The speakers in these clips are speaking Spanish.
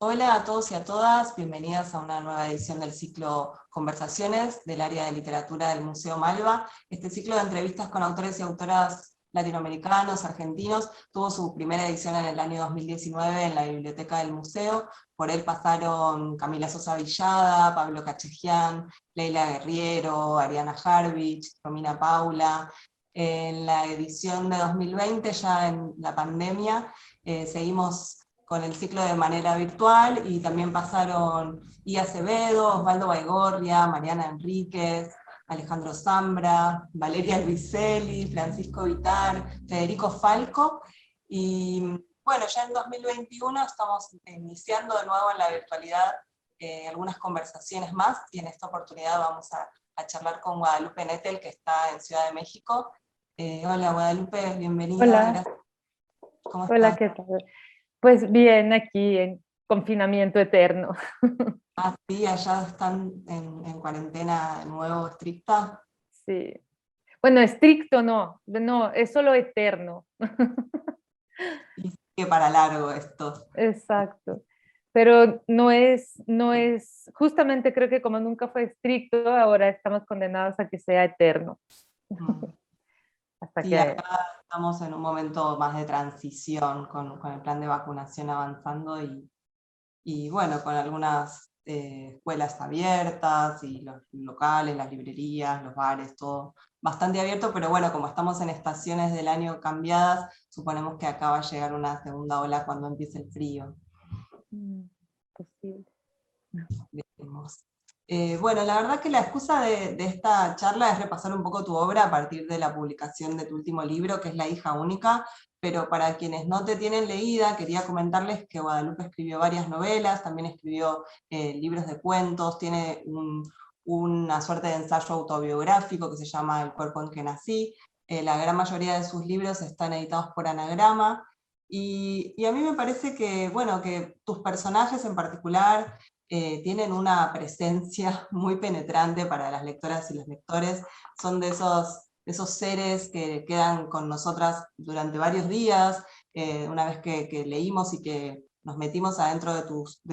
Hola a todos y a todas, bienvenidas a una nueva edición del ciclo Conversaciones del área de literatura del Museo Malva. Este ciclo de entrevistas con autores y autoras latinoamericanos, argentinos, tuvo su primera edición en el año 2019 en la biblioteca del museo. Por él pasaron Camila Sosa Villada, Pablo Cachejian, Leila Guerriero, Ariana Harvich, Romina Paula. En la edición de 2020, ya en la pandemia, seguimos con el ciclo de manera virtual, y también pasaron Ia Acevedo, Osvaldo Baigorria, Mariana Enríquez, Alejandro Zambra, Valeria Luiselli, Francisco Vitar, Federico Falco, y bueno, ya en 2021 estamos iniciando de nuevo en la virtualidad algunas conversaciones más, y en esta oportunidad vamos a charlar con Guadalupe Nettel, que está en Ciudad de México. Hola Guadalupe, bienvenida, Hola, gracias. ¿Cómo hola, estás? ¿qué tal? Pues bien, aquí en confinamiento eterno. Ah, sí, allá están en cuarentena de nuevo estricta. Sí. Bueno, estricto no, es solo eterno. Y sigue para largo esto. Exacto. Pero no es, justamente creo que como nunca fue estricto, ahora estamos condenados a que sea eterno. Mm. Hasta Sí, que, acá estamos en un momento más de transición con el plan de vacunación avanzando, y bueno, con algunas escuelas abiertas y los locales, las librerías, los bares, todo bastante abierto, pero bueno, como estamos en estaciones del año cambiadas, suponemos que acá va a llegar una segunda ola cuando empiece el frío. mm, posible. Veremos. Bueno, la verdad que la excusa de esta charla es repasar un poco tu obra a partir de la publicación de tu último libro, que es La hija única, pero para quienes no te tienen leída, quería comentarles que Guadalupe escribió varias novelas, también escribió libros de cuentos, tiene una suerte de ensayo autobiográfico que se llama El cuerpo en que nací. La gran mayoría de sus libros están editados por Anagrama, y a mí me parece que, bueno, que tus personajes en particular tienen una presencia muy penetrante para las lectoras y los lectores. Son de esos seres que quedan con nosotras durante varios días, una vez que leímos y que nos metimos adentro de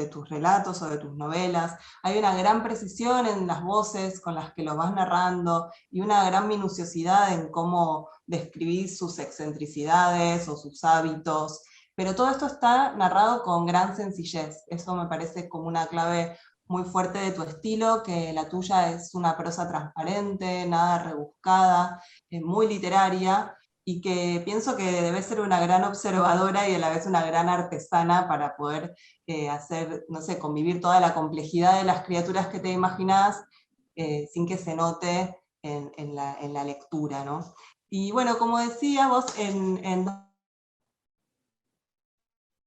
tus relatos o de tus novelas. Hay una gran precisión en las voces con las que lo vas narrando, y una gran minuciosidad en cómo describís sus excentricidades o sus hábitos, pero todo esto está narrado con gran sencillez. Eso me parece como una clave muy fuerte de tu estilo, que la tuya es una prosa transparente, nada rebuscada, muy literaria, y que pienso que debes ser una gran observadora y a la vez una gran artesana para poder hacer, no sé, convivir toda la complejidad de las criaturas que te imaginás sin que se note en la lectura, ¿no? Y bueno, como decía, vos en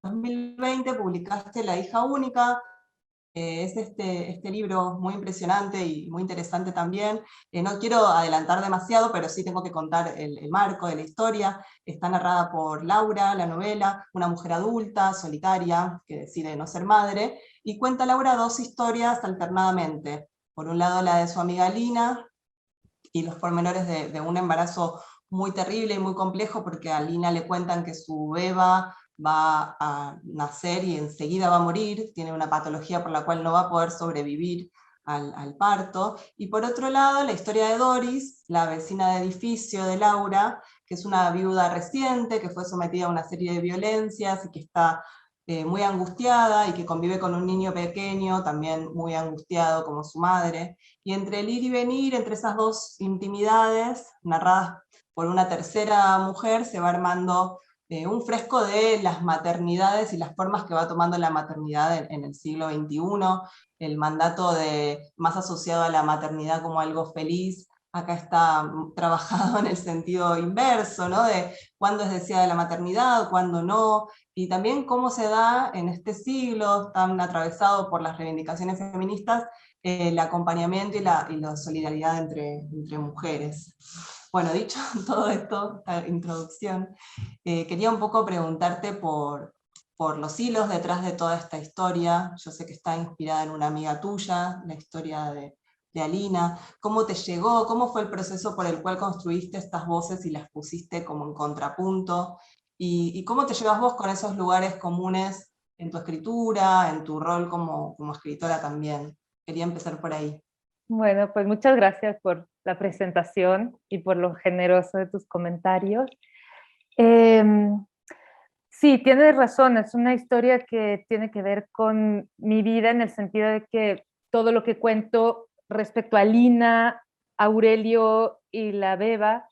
2020 publicaste La hija única. Es este libro muy impresionante y muy interesante también. No quiero adelantar demasiado, pero sí tengo que contar el marco de la historia. Está narrada por Laura, la novela, una mujer adulta, solitaria, que decide no ser madre, y cuenta Laura dos historias alternadamente. Por un lado la de su amiga Lina, y los pormenores de un embarazo muy terrible y muy complejo, porque a Lina le cuentan que su beba va a nacer y enseguida va a morir, tiene una patología por la cual no va a poder sobrevivir al parto. Y por otro lado, la historia de Doris, la vecina de edificio de Laura, que es una viuda reciente, que fue sometida a una serie de violencias y que está muy angustiada, y que convive con un niño pequeño, también muy angustiado como su madre. Y entre el ir y venir, entre esas dos intimidades, narradas por una tercera mujer, se va armando un fresco de las maternidades y las formas que va tomando la maternidad en el siglo XXI, el mandato más asociado a la maternidad como algo feliz. Acá está trabajado en el sentido inverso, ¿no? De cuándo es deseada la maternidad, cuándo no, y también cómo se da en este siglo tan atravesado por las reivindicaciones feministas el acompañamiento y la solidaridad entre mujeres. Bueno, dicho todo esto, esta introducción, quería un poco preguntarte por los hilos detrás de toda esta historia. Yo sé que está inspirada en una amiga tuya, la historia de Alina. ¿Cómo te llegó? ¿Cómo fue el proceso por el cual construiste estas voces y las pusiste como en contrapunto? ¿Y cómo te llevas vos con esos lugares comunes en tu escritura, en tu rol como escritora también. Quería empezar por ahí. Bueno, pues muchas gracias por la presentación y por lo generoso de tus comentarios. Sí, tienes razón, es una historia que tiene que ver con mi vida en el sentido de que todo lo que cuento respecto a Lina, Aurelio y la Beba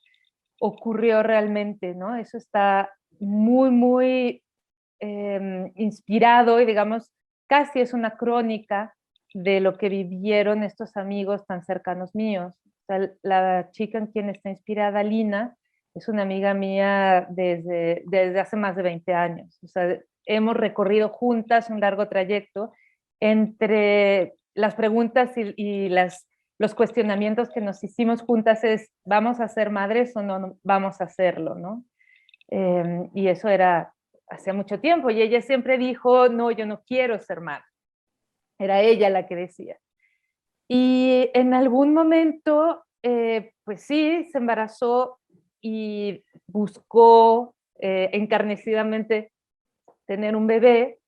ocurrió realmente, ¿no? Eso está muy inspirado y digamos, casi es una crónica de lo que vivieron estos amigos tan cercanos míos. O sea, la chica en quien está inspirada, Lina, es una amiga mía desde hace más de 20 años. O sea, hemos recorrido juntas un largo trayecto entre las preguntas y los cuestionamientos que nos hicimos juntas es, ¿vamos a ser madres o no vamos a hacerlo? ¿No? Y eso era hace mucho tiempo, y ella siempre dijo, no, yo no quiero ser madre. Era ella la que decía. Y en algún momento, pues sí, se embarazó y buscó encarnecidamente tener un bebé,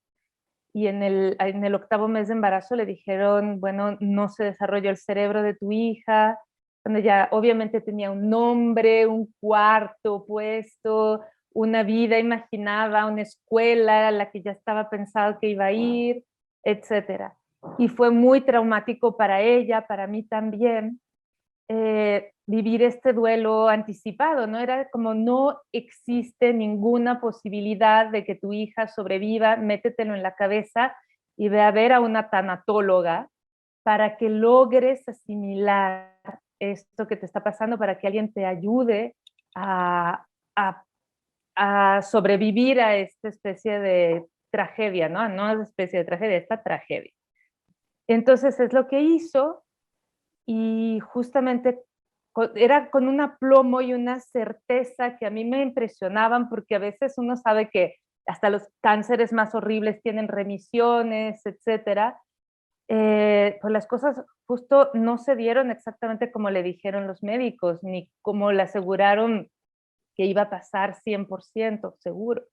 y en el 8º mes de embarazo le dijeron, bueno, no se desarrolló el cerebro de tu hija, cuando ya obviamente tenía un nombre, un cuarto puesto, una vida imaginada, una escuela a la que ya estaba pensado que iba a ir, etcétera. Y fue muy traumático para ella, para mí también, vivir este duelo anticipado, ¿no? Era como no existe ninguna posibilidad de que tu hija sobreviva, métetelo en la cabeza y ve a ver a una tanatóloga para que logres asimilar esto que te está pasando, para que alguien te ayude a, a, a sobrevivir a esta especie de tragedia, ¿no? No es especie de tragedia, esta tragedia. Entonces es lo que hizo, y justamente era con un aplomo y una certeza que a mí me impresionaban, porque a veces uno sabe que hasta los cánceres más horribles tienen remisiones, etcétera. Pues las cosas justo no se dieron exactamente como le dijeron los médicos, ni como le aseguraron que iba a pasar 100% seguro.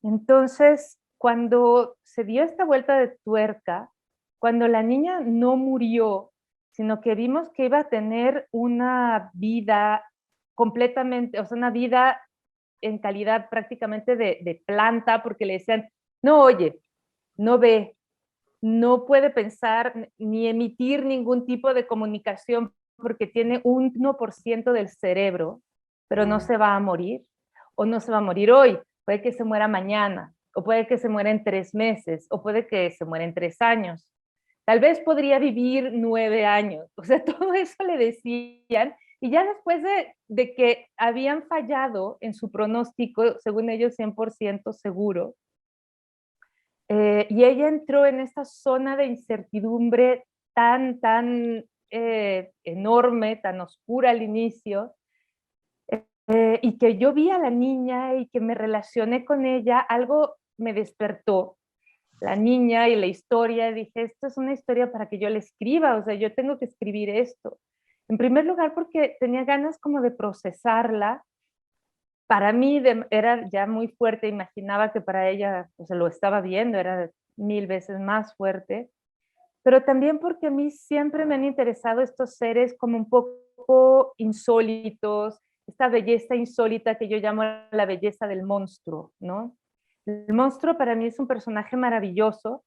Entonces, cuando se dio esta vuelta de tuerca, cuando la niña no murió, sino que vimos que iba a tener una vida completamente, o sea, una vida en calidad prácticamente de planta, porque le decían, no oye, no ve, no puede pensar ni emitir ningún tipo de comunicación porque tiene un 1% del cerebro, pero no se va a morir, o no se va a morir hoy, puede que se muera mañana, o puede que se muera en 3 meses, o puede que se muera en 3 años. Tal vez podría vivir 9 años. O sea, todo eso le decían. Y ya después de que habían fallado en su pronóstico, según ellos 100% seguro, y ella entró en esta zona de incertidumbre tan enorme, tan oscura al inicio, y que yo vi a la niña y que me relacioné con ella, algo me despertó. La niña y la historia, dije, esto es una historia para que yo la escriba, o sea, yo tengo que escribir esto. En primer lugar, porque tenía ganas como de procesarla. Para mí era ya muy fuerte, imaginaba que para ella, pues lo estaba viendo, era 1000 veces más fuerte, pero también porque a mí siempre me han interesado estos seres como un poco insólitos, esta belleza insólita que yo llamo la belleza del monstruo, ¿no? El monstruo para mí es un personaje maravilloso,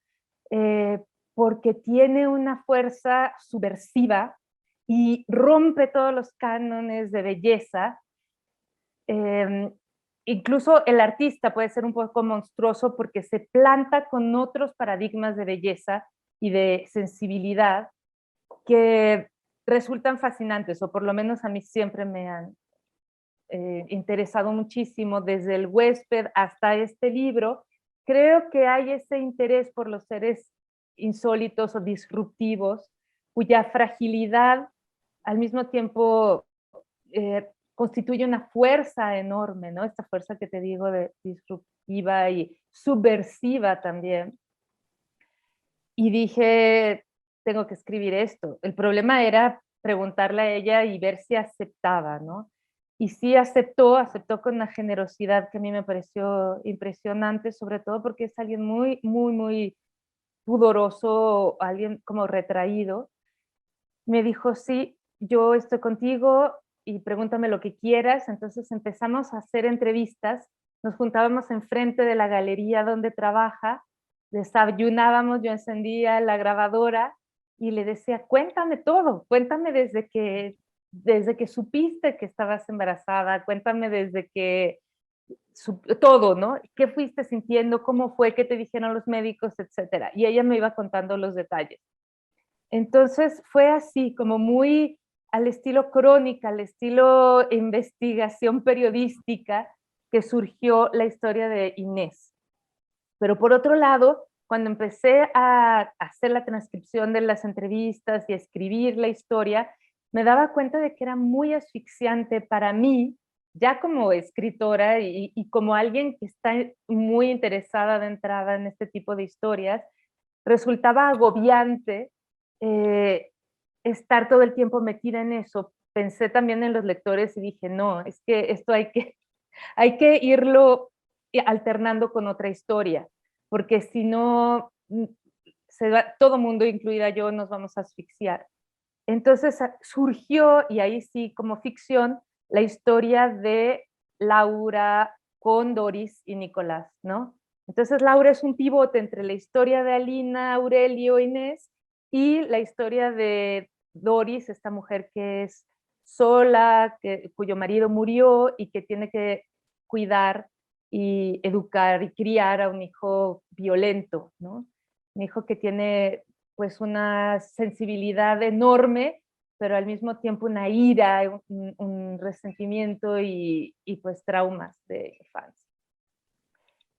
eh, porque tiene una fuerza subversiva y rompe todos los cánones de belleza. Incluso el artista puede ser un poco monstruoso porque se planta con otros paradigmas de belleza y de sensibilidad que resultan fascinantes, o por lo menos a mí siempre me han interesado muchísimo, desde El huésped hasta este libro. Creo que hay ese interés por los seres insólitos o disruptivos, cuya fragilidad al mismo tiempo constituye una fuerza enorme, ¿no? Esta fuerza que te digo de disruptiva y subversiva también. Y dije, tengo que escribir esto. El problema era preguntarle a ella y ver si aceptaba, ¿no? y sí aceptó con una generosidad que a mí me pareció impresionante, sobre todo porque es alguien muy, muy, muy pudoroso, alguien como retraído. Me dijo, sí, yo estoy contigo y pregúntame lo que quieras. Entonces empezamos a hacer entrevistas, nos juntábamos enfrente de la galería donde trabaja, desayunábamos, yo encendía la grabadora y le decía, cuéntame todo, cuéntame desde que supiste que estabas embarazada, cuéntame desde que todo, ¿no? ¿Qué fuiste sintiendo? ¿Cómo fue? ¿Qué te dijeron los médicos? Etcétera. Y ella me iba contando los detalles. Entonces fue así, como muy al estilo crónica, al estilo investigación periodística, que surgió la historia de Inés. Pero por otro lado, cuando empecé a hacer la transcripción de las entrevistas y a escribir la historia, me daba cuenta de que era muy asfixiante para mí, ya como escritora y como alguien que está muy interesada de entrada en este tipo de historias, resultaba agobiante estar todo el tiempo metida en eso. Pensé también en los lectores y dije, no, es que esto hay que irlo alternando con otra historia, porque si no, todo mundo, incluida yo, nos vamos a asfixiar. Entonces surgió, y ahí sí como ficción, la historia de Laura con Doris y Nicolás, ¿no? Entonces Laura es un pivote entre la historia de Alina, Aurelio, Inés, y la historia de Doris, esta mujer que es sola, cuyo marido murió y que tiene que cuidar y educar y criar a un hijo violento, ¿no? Un hijo que tiene pues una sensibilidad enorme, pero al mismo tiempo una ira, un resentimiento y pues traumas de infancia.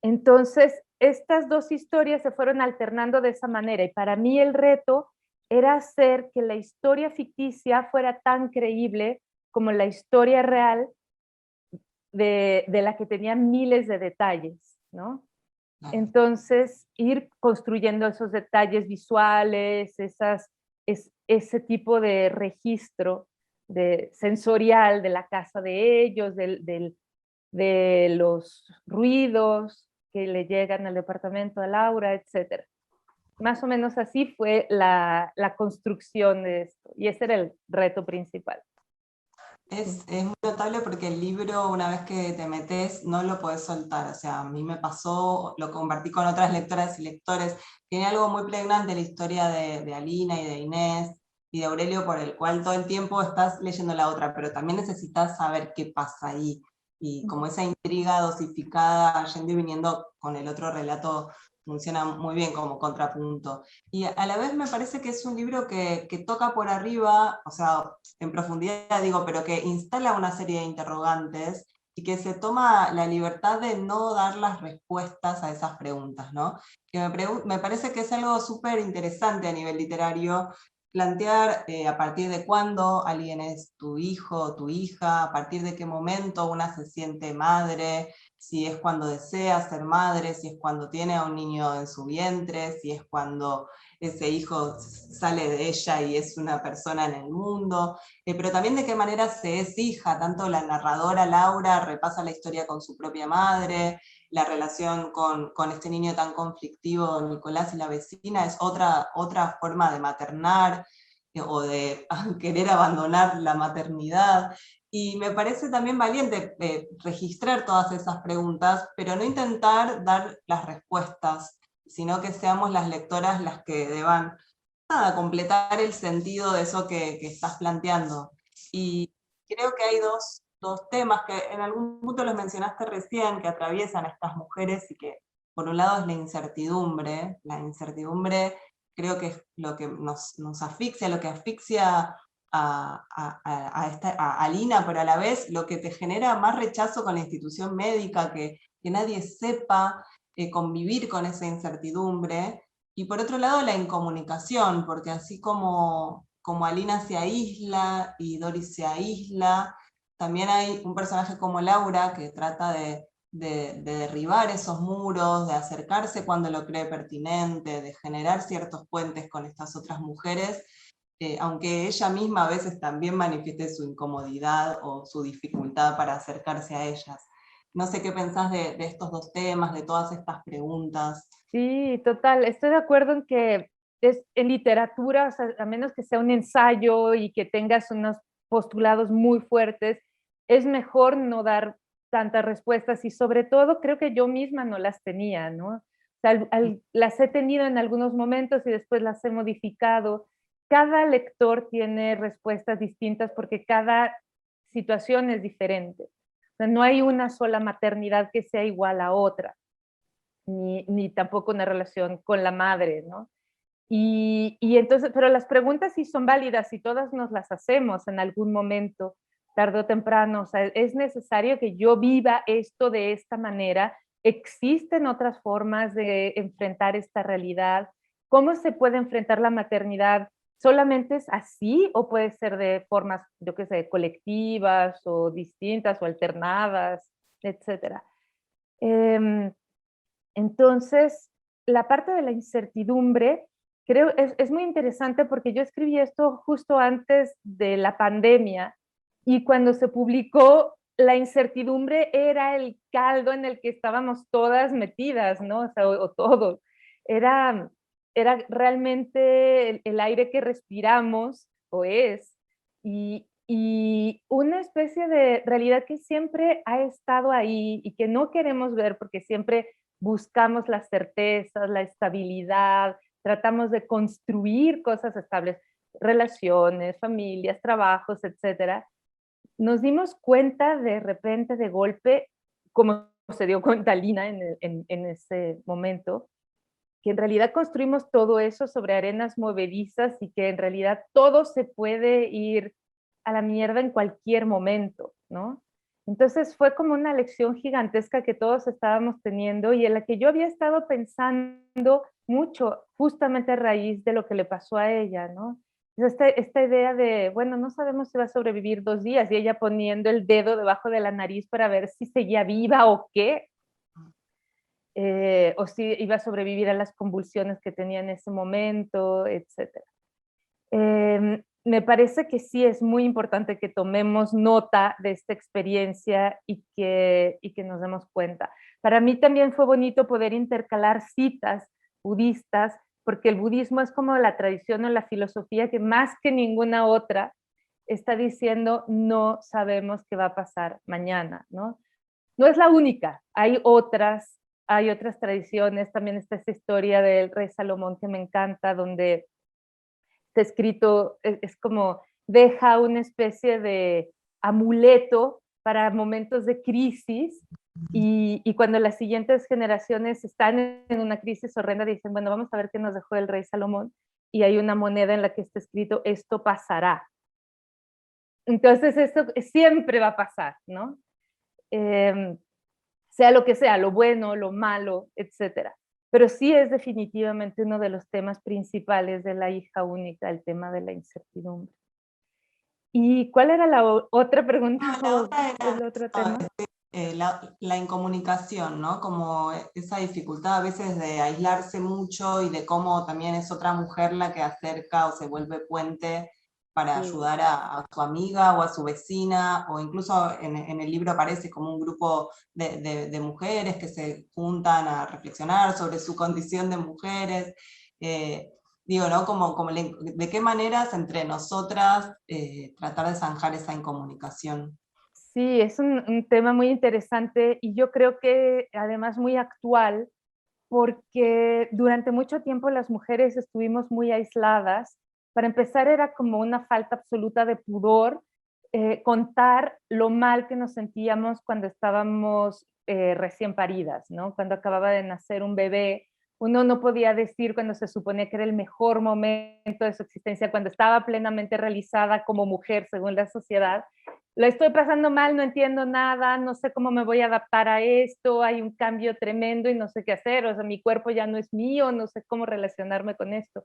Entonces, estas dos historias se fueron alternando de esa manera y para mí el reto era hacer que la historia ficticia fuera tan creíble como la historia real de la que tenía miles de detalles, ¿no? Entonces, ir construyendo esos detalles visuales, ese tipo de registro sensorial de la casa de ellos, de los ruidos que le llegan al departamento a Laura, etc. Más o menos así fue la construcción de esto, y ese era el reto principal. Es muy notable porque el libro, una vez que te metes, no lo podés soltar. O sea, a mí me pasó, lo compartí con otras lectoras y lectores, tiene algo muy pregnante la historia de Alina y de Inés y de Aurelio, por el cual todo el tiempo estás leyendo la otra, pero también necesitas saber qué pasa ahí. Y como esa intriga dosificada, yendo y viniendo con el otro relato, funciona muy bien como contrapunto. Y a la vez me parece que es un libro que toca por arriba, o sea, en profundidad digo, pero que instala una serie de interrogantes y que se toma la libertad de no dar las respuestas a esas preguntas, ¿no? Que me parece que es algo súper interesante a nivel literario, plantear a partir de cuándo alguien es tu hijo o tu hija, a partir de qué momento una se siente madre, si es cuando desea ser madre, si es cuando tiene a un niño en su vientre, si es cuando ese hijo sale de ella y es una persona en el mundo, pero también de qué manera se es hija. Tanto la narradora Laura repasa la historia con su propia madre, la relación con este niño tan conflictivo, Nicolás y la vecina, es otra forma de maternar o de querer abandonar la maternidad. Y me parece también valiente registrar todas esas preguntas, pero no intentar dar las respuestas, sino que seamos las lectoras las que deban completar el sentido de eso que estás planteando. Y creo que hay dos temas que en algún punto los mencionaste recién, que atraviesan a estas mujeres y que por un lado es la incertidumbre creo que es lo que nos asfixia, lo que asfixia a Lina, pero a la vez lo que te genera más rechazo con la institución médica, que nadie sepa convivir con esa incertidumbre. Y por otro lado, la incomunicación, porque así como Alina se aísla y Doris se aísla, también hay un personaje como Laura que trata de derribar esos muros, de acercarse cuando lo cree pertinente, de generar ciertos puentes con estas otras mujeres, aunque ella misma a veces también manifieste su incomodidad o su dificultad para acercarse a ellas. No sé qué pensás de estos dos temas, de todas estas preguntas. Sí, total. Estoy de acuerdo en que en literatura, o sea, a menos que sea un ensayo y que tengas unos postulados muy fuertes, es mejor no dar tantas respuestas y sobre todo creo que yo misma no las tenía, ¿no? O sea, las he tenido en algunos momentos y después las he modificado. Cada lector tiene respuestas distintas porque cada situación es diferente. O sea, no hay una sola maternidad que sea igual a otra ni tampoco una relación con la madre, ¿no? Y entonces, pero las preguntas sí son válidas y todas nos las hacemos en algún momento, tarde o temprano. O sea, es necesario que yo viva esto de esta manera. ¿Existen otras formas de enfrentar esta realidad? ¿Cómo se puede enfrentar la maternidad? ¿Solamente es así o puede ser de formas, yo qué sé, colectivas o distintas o alternadas, etcétera? Entonces, la parte de la incertidumbre, creo, es muy interesante porque yo escribí esto justo antes de la pandemia y cuando se publicó, la incertidumbre era el caldo en el que estábamos todas metidas, ¿no? O sea, o todos. Era, era realmente el aire que respiramos, o es, y una especie de realidad que siempre ha estado ahí y que no queremos ver porque siempre buscamos las certezas, la estabilidad, tratamos de construir cosas estables, relaciones, familias, trabajos, etcétera. Nos dimos cuenta de repente, de golpe, como se dio cuenta Lina en ese momento, que en realidad construimos todo eso sobre arenas movedizas y que en realidad todo se puede ir a la mierda en cualquier momento, ¿no? Entonces fue como una lección gigantesca que todos estábamos teniendo y en la que yo había estado pensando mucho, justamente a raíz de lo que le pasó a ella, ¿no? Esta idea de, bueno, no sabemos si va a sobrevivir 2 días y ella poniendo el dedo debajo de la nariz para ver si seguía viva o qué, o si iba a sobrevivir a las convulsiones que tenía en ese momento, etcétera. Me parece que sí es muy importante que tomemos nota de esta experiencia y que nos demos cuenta. Para mí también fue bonito poder intercalar citas budistas, porque el budismo es como la tradición o la filosofía que más que ninguna otra está diciendo no sabemos qué va a pasar mañana, ¿no? No es la única, hay otras tradiciones, también está esta historia del rey Salomón que me encanta, donde está escrito, es como deja una especie de amuleto para momentos de crisis y cuando las siguientes generaciones están en una crisis horrenda dicen, bueno, vamos a ver qué nos dejó el rey Salomón y hay una moneda en la que está escrito, esto pasará. Entonces esto siempre va a pasar, ¿no? Sea lo que sea, lo bueno, lo malo, etcétera. Pero sí es definitivamente uno de los temas principales de la hija única, el tema de la incertidumbre. ¿Y cuál era la otra pregunta No, la o otra era el otro tema? la incomunicación, ¿no? Como esa dificultad a veces de aislarse mucho y de cómo también es otra mujer la que acerca o se vuelve puente para Sí. ayudar a su amiga o a su vecina, o incluso en el libro aparece como un grupo de mujeres que se juntan a reflexionar sobre su condición de mujeres. Digo, ¿no? De qué maneras entre nosotras tratar de zanjar esa incomunicación. Sí, es un tema muy interesante y yo creo que además muy actual porque durante mucho tiempo las mujeres estuvimos muy aisladas. Para empezar, era como una falta absoluta de pudor contar lo mal que nos sentíamos cuando estábamos recién paridas, ¿no? Cuando acababa de nacer un bebé, uno no podía decir cuando se suponía que era el mejor momento de su existencia, cuando estaba plenamente realizada como mujer según la sociedad. La estoy pasando mal, no entiendo nada, no sé cómo me voy a adaptar a esto, hay un cambio tremendo y no sé qué hacer, o sea, mi cuerpo ya no es mío, no sé cómo relacionarme con esto.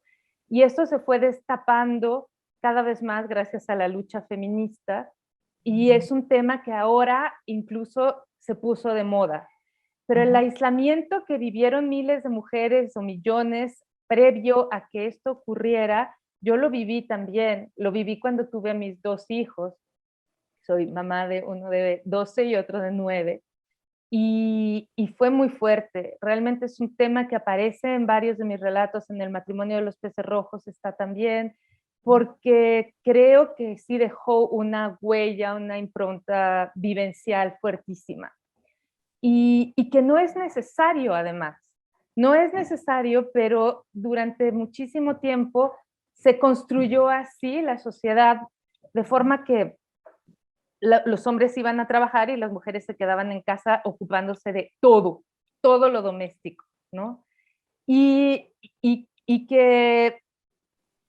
Y esto se fue destapando cada vez más gracias a la lucha feminista y es un tema que ahora incluso se puso de moda. Pero el aislamiento que vivieron miles de mujeres o millones previo a que esto ocurriera yo lo viví también, lo viví cuando tuve a mis 2 hijos. Soy mamá de uno de 12 y otro de 9. Y fue muy fuerte. Realmente es un tema que aparece en varios de mis relatos. En El matrimonio de los peces rojos está también, porque creo que sí dejó una huella, una impronta vivencial fuertísima. Y que no es necesario, además. No es necesario, pero durante muchísimo tiempo se construyó así la sociedad, de forma que los hombres iban a trabajar y las mujeres se quedaban en casa ocupándose de todo, todo lo doméstico, ¿no? Y que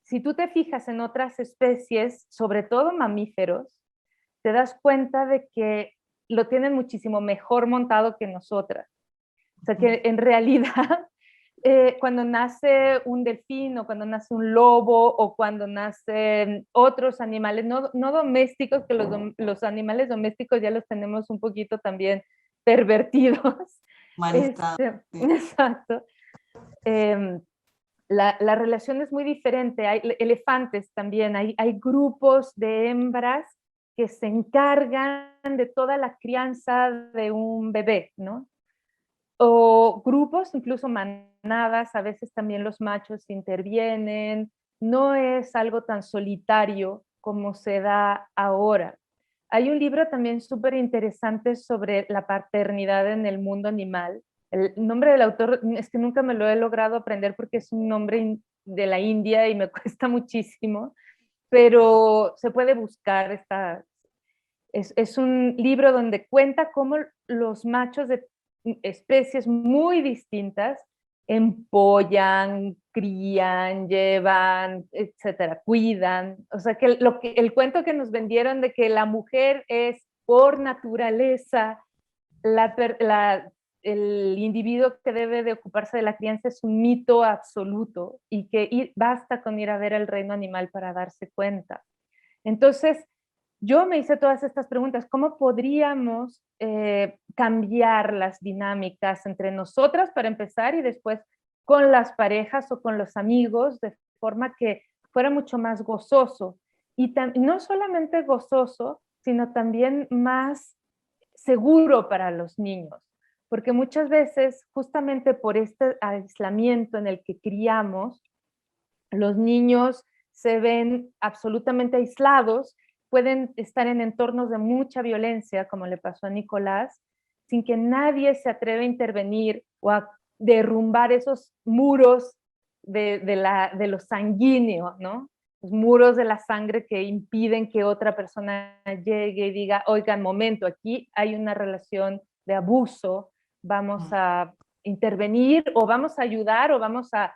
si tú te fijas en otras especies, sobre todo mamíferos, te das cuenta de que lo tienen muchísimo mejor montado que nosotras. O sea que en realidad cuando nace un delfín o cuando nace un lobo o cuando nacen otros animales, no domésticos, que los animales domésticos ya los tenemos un poquito también pervertidos. Humanizado, sí. Exacto. Eh, la relación es muy diferente. Hay elefantes también, hay grupos de hembras que se encargan de toda la crianza de un bebé, ¿no? O grupos, incluso manadas, a veces también los machos intervienen, no es algo tan solitario como se da ahora. Hay un libro también súper interesante sobre la paternidad en el mundo animal. El nombre del autor es que nunca me lo he logrado aprender porque es un nombre de la India y me cuesta muchísimo, pero se puede buscar. Es un libro donde cuenta cómo los machos de especies muy distintas empollan, crían, llevan, etcétera, cuidan. O sea, que el cuento que nos vendieron de que la mujer es por naturaleza el individuo que debe de ocuparse de la crianza es un mito absoluto y que basta con ir a ver el reino animal para darse cuenta. Entonces, yo me hice todas estas preguntas. ¿Cómo podríamos cambiar las dinámicas entre nosotras para empezar y después con las parejas o con los amigos de forma que fuera mucho más gozoso? Y no solamente gozoso, sino también más seguro para los niños. Porque muchas veces, justamente por este aislamiento en el que criamos, los niños se ven absolutamente aislados, pueden estar en entornos de mucha violencia, como le pasó a Nicolás, sin que nadie se atreva a intervenir o a derrumbar esos muros de lo sanguíneo, ¿no? Los muros de la sangre que impiden que otra persona llegue y diga, oigan, momento, aquí hay una relación de abuso, vamos a intervenir o vamos a ayudar o vamos a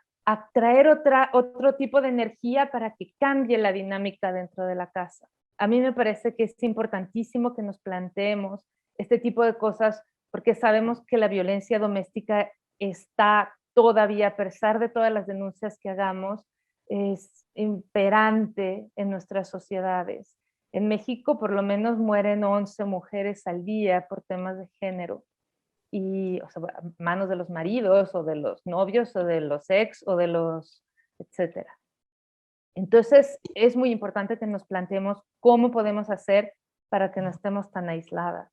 traer otro tipo de energía para que cambie la dinámica dentro de la casa. A mí me parece que es importantísimo que nos planteemos este tipo de cosas porque sabemos que la violencia doméstica está todavía, a pesar de todas las denuncias que hagamos, es imperante en nuestras sociedades. En México por lo menos mueren 11 mujeres al día por temas de género. Y, o sea, manos de los maridos o de los novios o de los ex o de los, etcétera. Entonces, es muy importante que nos planteemos cómo podemos hacer para que no estemos tan aisladas.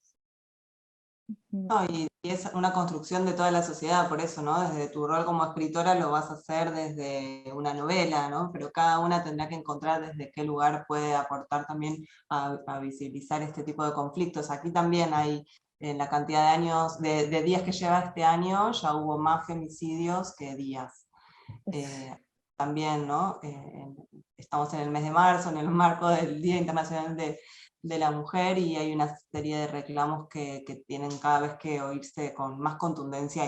No, y es una construcción de toda la sociedad, por eso, ¿no? Desde tu rol como escritora lo vas a hacer desde una novela, ¿no? Pero cada una tendrá que encontrar desde qué lugar puede aportar también a visibilizar este tipo de conflictos. Aquí también hay, en la cantidad de años, de días que lleva este año, ya hubo más femicidios que días. También, ¿no? Estamos en el mes de marzo, en el marco del Día Internacional de la Mujer, y hay una serie de reclamos que tienen cada vez que oírse con más contundencia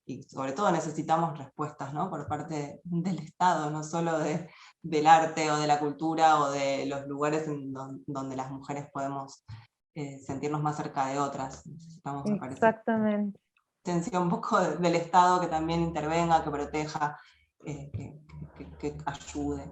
y sobre todo necesitamos respuestas, ¿no? Por parte del Estado, no solo del arte o de la cultura o de los lugares donde las mujeres podemos sentirnos más cerca de otras. Necesitamos, me parece, Exactamente. un poco del Estado que también intervenga, que proteja, que ayude.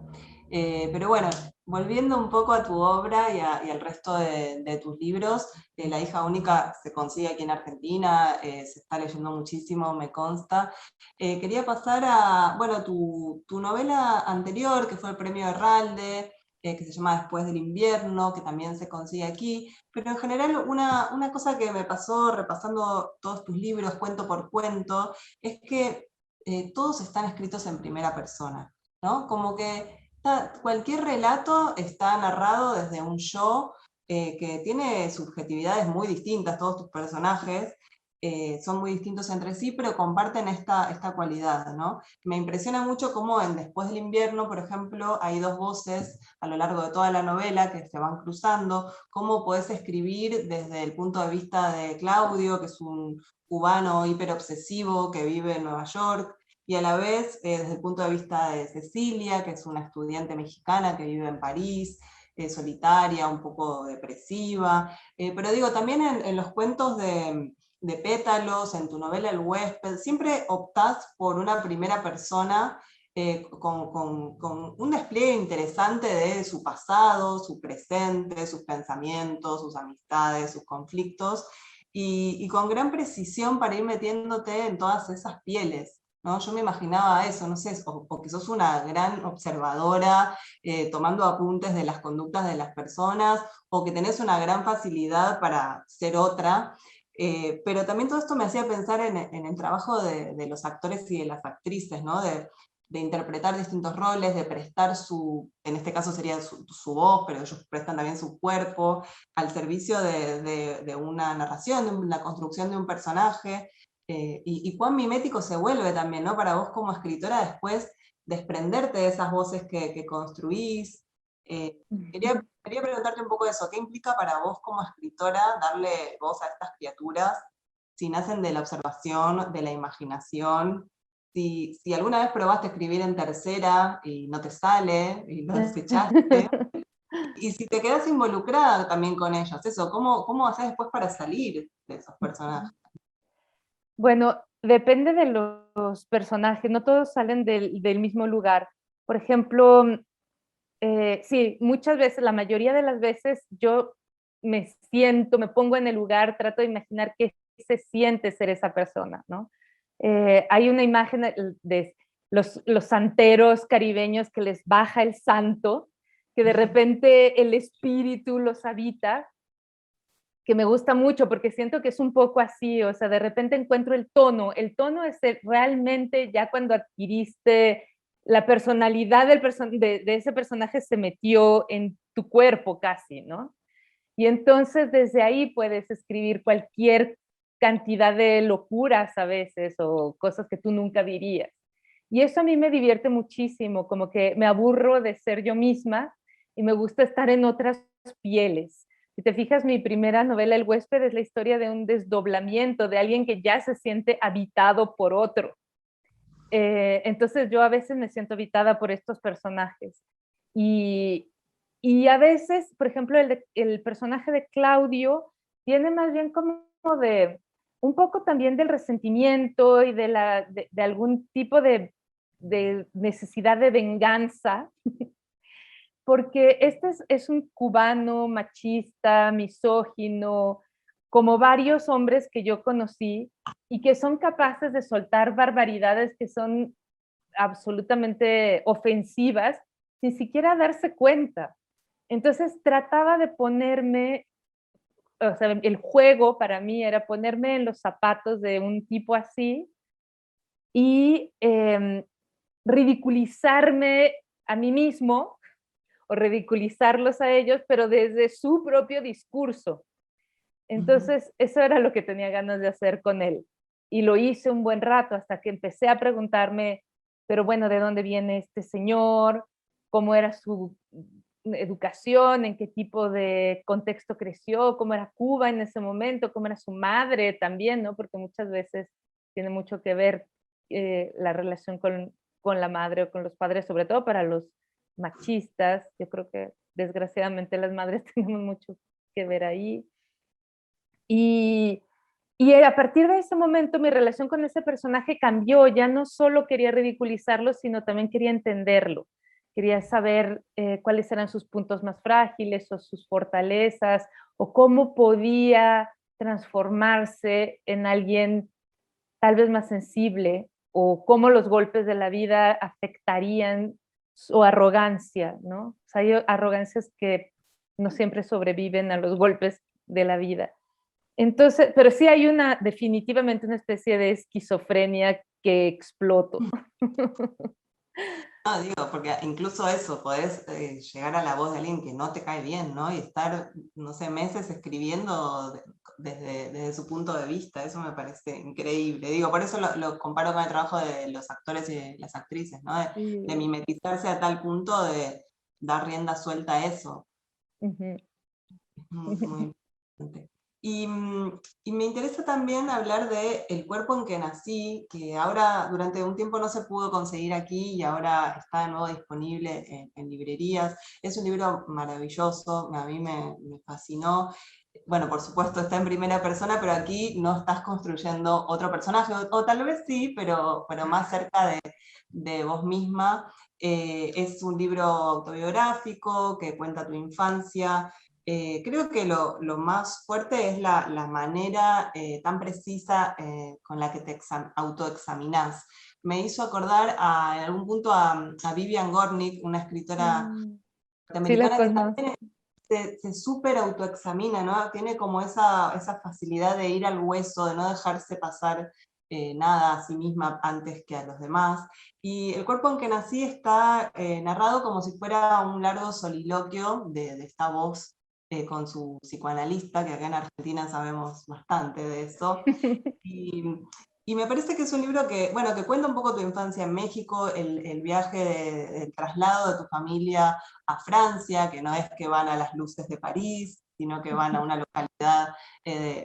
Pero bueno, volviendo un poco a tu obra y al resto de tus libros, La hija única se consigue aquí en Argentina, se está leyendo muchísimo, me consta. Quería pasar a, bueno, tu novela anterior, que fue el Premio Herralde, que se llama Después del invierno, que también se consigue aquí, pero en general una cosa que me pasó repasando todos tus libros, cuento por cuento, es que todos están escritos en primera persona, ¿no? Como que cualquier relato está narrado desde un yo que tiene subjetividades muy distintas, todos tus personajes son muy distintos entre sí, pero comparten esta cualidad, ¿no? Me impresiona mucho cómo en Después del invierno, por ejemplo, hay dos voces a lo largo de toda la novela que se van cruzando, cómo podés escribir desde el punto de vista de Claudio, que es un cubano hiperobsesivo que vive en Nueva York, y a la vez desde el punto de vista de Cecilia, que es una estudiante mexicana que vive en París, solitaria, un poco depresiva, pero digo, también en los cuentos de Pétalos, en tu novela El huésped, siempre optás por una primera persona con un despliegue interesante de su pasado, su presente, sus pensamientos, sus amistades, sus conflictos, y con gran precisión para ir metiéndote en todas esas pieles. ¿No? Yo me imaginaba eso, no sé, o que sos una gran observadora, tomando apuntes de las conductas de las personas, o que tenés una gran facilidad para ser otra, pero también todo esto me hacía pensar en el trabajo de los actores y de las actrices, ¿no? De interpretar distintos roles, de prestar en este caso sería su voz, pero ellos prestan también su cuerpo al servicio de una narración, de una construcción de un personaje, y cuán mimético se vuelve también, ¿no? Para vos como escritora después desprenderte de esas voces que construís. Quería preguntarte un poco de eso, ¿qué implica para vos como escritora darle voz a estas criaturas si nacen de la observación, de la imaginación? Si alguna vez probaste escribir en tercera y no te sale, y lo desechaste, y si te quedas involucrada también con ellos, eso, ¿cómo haces después para salir de esos personajes? Bueno, depende de los personajes, no todos salen del mismo lugar. Por ejemplo, sí, muchas veces, la mayoría de las veces yo me siento, me pongo en el lugar, trato de imaginar qué se siente ser esa persona, ¿no? Hay una imagen de los santeros caribeños que les baja el santo, que de repente el espíritu los habita, que me gusta mucho porque siento que es un poco así, o sea, de repente encuentro el tono es realmente ya cuando adquiriste la personalidad de ese personaje se metió en tu cuerpo casi, ¿no? Y entonces desde ahí puedes escribir cualquier cantidad de locuras a veces o cosas que tú nunca dirías. Y eso a mí me divierte muchísimo, como que me aburro de ser yo misma y me gusta estar en otras pieles. Si te fijas, mi primera novela, El huésped, es la historia de un desdoblamiento, de alguien que ya se siente habitado por otro. Entonces yo a veces me siento habitada por estos personajes. Y, y a veces, por ejemplo, el personaje de Claudio tiene más bien como de un poco también del resentimiento y de algún tipo de necesidad de venganza, porque este es un cubano machista, misógino, como varios hombres que yo conocí y que son capaces de soltar barbaridades que son absolutamente ofensivas sin siquiera darse cuenta. Entonces trataba de ponerme, o sea, el juego para mí era ponerme en los zapatos de un tipo así y ridiculizarme a mí mismo o ridiculizarlos a ellos, pero desde su propio discurso. Entonces, eso era lo que tenía ganas de hacer con él. Y lo hice un buen rato hasta que empecé a preguntarme, pero bueno, ¿de dónde viene este señor? ¿Cómo era su educación? ¿En qué tipo de contexto creció? ¿Cómo era Cuba en ese momento? ¿Cómo era su madre también? ¿No? Porque muchas veces tiene mucho que ver la relación con la madre o con los padres, sobre todo para los machistas. Yo creo que desgraciadamente las madres tenemos mucho que ver ahí. Y, y a partir de ese momento mi relación con ese personaje cambió, ya no solo quería ridiculizarlo, sino también quería entenderlo. quería saber cuáles eran sus puntos más frágiles o sus fortalezas, o cómo podía transformarse en alguien tal vez más sensible, o cómo los golpes de la vida afectarían su arrogancia, ¿no? O sea, hay arrogancias que no siempre sobreviven a los golpes de la vida. Entonces, pero sí hay definitivamente una especie de esquizofrenia que exploto. No, digo, porque incluso eso, podés llegar a la voz de alguien que no te cae bien, ¿no? Y estar, no sé, meses escribiendo desde su punto de vista, eso me parece increíble. Digo, por eso lo comparo con el trabajo de los actores y de las actrices, ¿no? De Sí. mimetizarse a tal punto de dar rienda suelta a eso. Ujú. Muy importante. Y me interesa también hablar de El cuerpo en que nací, que ahora durante un tiempo no se pudo conseguir aquí y ahora está de nuevo disponible en librerías. Es un libro maravilloso, a mí me fascinó. Bueno, por supuesto está en primera persona, pero aquí no estás construyendo otro personaje, o tal vez sí, pero más cerca de vos misma. Es un libro autobiográfico que cuenta tu infancia. Creo que lo más fuerte es la manera tan precisa con la que te autoexaminás. Me hizo acordar en algún punto a Vivian Gornick, una escritora Mm, sí la norteamericana que conozco. también se súper autoexamina, ¿no? Tiene como esa facilidad de ir al hueso, de no dejarse pasar nada a sí misma antes que a los demás. Y El cuerpo en que nací está narrado como si fuera un largo soliloquio de esta voz con su psicoanalista, que acá en Argentina sabemos bastante de eso. Y, y me parece que es un libro que, bueno, que cuenta un poco tu infancia en México, el viaje, el traslado de tu familia a Francia, que no es que van a las luces de París, sino que van a una localidad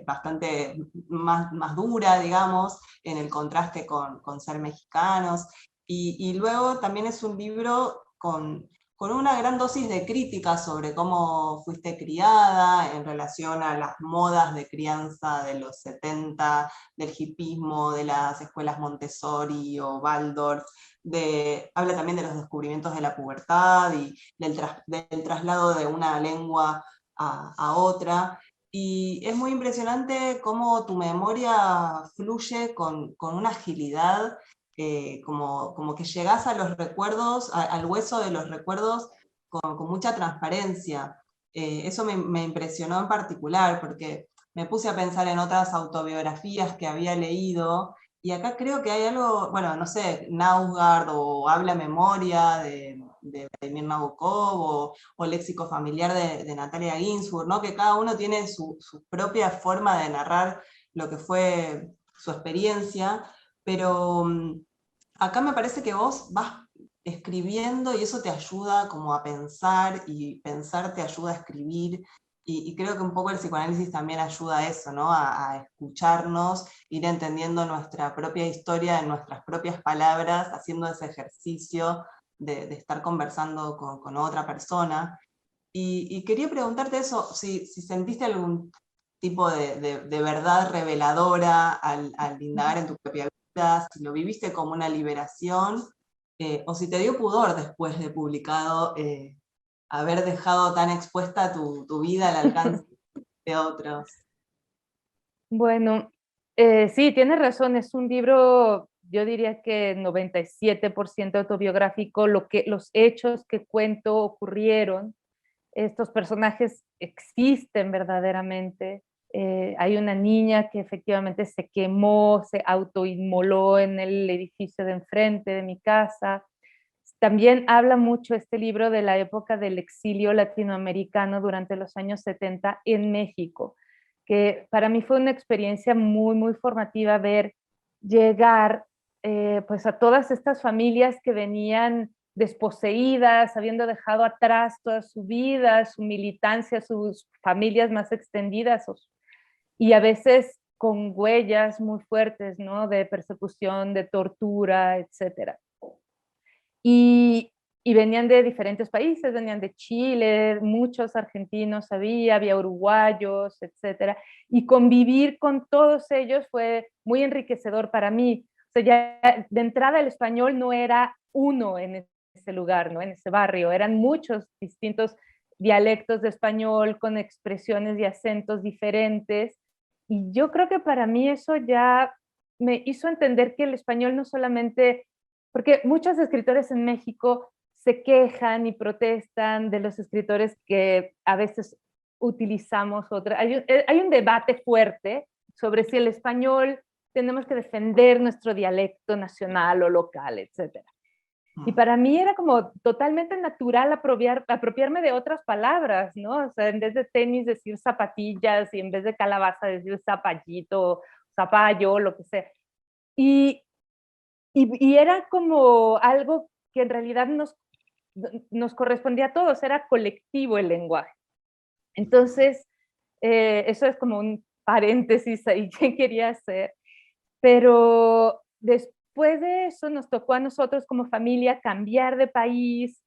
bastante más dura, digamos, en el contraste con ser mexicanos. Y luego también es un libro con una gran dosis de crítica sobre cómo fuiste criada en relación a las modas de crianza de los 70, del hipismo, de las escuelas Montessori o Waldorf, habla también de los descubrimientos de la pubertad y del traslado de una lengua a otra. Y es muy impresionante cómo tu memoria fluye con una agilidad, como que llegás a los recuerdos, al hueso de los recuerdos con mucha transparencia. Eso me impresionó en particular, porque me puse a pensar en otras autobiografías que había leído, y acá creo que hay algo, bueno, no sé, Nausgard o Habla Memoria de Vladimir Nabokov o Léxico Familiar de Natalia Ginsburg, ¿no? Que cada uno tiene su propia forma de narrar lo que fue su experiencia, pero acá me parece que vos vas escribiendo y eso te ayuda como a pensar y pensar te ayuda a escribir y creo que un poco el psicoanálisis también ayuda a eso, ¿no? A escucharnos, ir entendiendo nuestra propia historia en nuestras propias palabras, haciendo ese ejercicio de estar conversando con otra persona. Y quería preguntarte eso, si sentiste algún tipo de verdad reveladora al indagar en tu propia vida, si lo viviste como una liberación, o si te dio pudor después de publicado haber dejado tan expuesta tu vida al alcance de otros. Bueno, sí, tienes razón, es un libro, yo diría que 97% autobiográfico, los hechos que cuento ocurrieron, estos personajes existen verdaderamente. Hay una niña que efectivamente se quemó, se autoinmoló en el edificio de enfrente de mi casa. También habla mucho este libro de la época del exilio latinoamericano durante los años 70 en México, que para mí fue una experiencia muy, muy formativa ver llegar pues a todas estas familias que venían desposeídas, habiendo dejado atrás toda su vida, su militancia, sus familias más extendidas, y a veces con huellas muy fuertes, ¿no? De persecución, de tortura, etcétera. Y, y venían de diferentes países, venían de Chile, muchos argentinos había uruguayos, etcétera. Y convivir con todos ellos fue muy enriquecedor para mí. O sea, ya de entrada el español no era uno en ese lugar, ¿no? En ese barrio. Eran muchos distintos dialectos de español con expresiones y acentos diferentes. Y yo creo que para mí eso ya me hizo entender que el español no solamente, porque muchos escritores en México se quejan y protestan de los escritores que a veces utilizamos otra. Hay un debate fuerte sobre si el español tenemos que defender nuestro dialecto nacional o local, etcétera. Y para mí era como totalmente natural apropiarme de otras palabras, ¿no? O sea, en vez de tenis decir zapatillas y en vez de calabaza decir zapallito, zapallo, lo que sea. Y era como algo que en realidad nos correspondía a todos, era colectivo el lenguaje. Entonces, eso es como un paréntesis ahí que quería hacer. Pero después de eso nos tocó a nosotros como familia cambiar de país,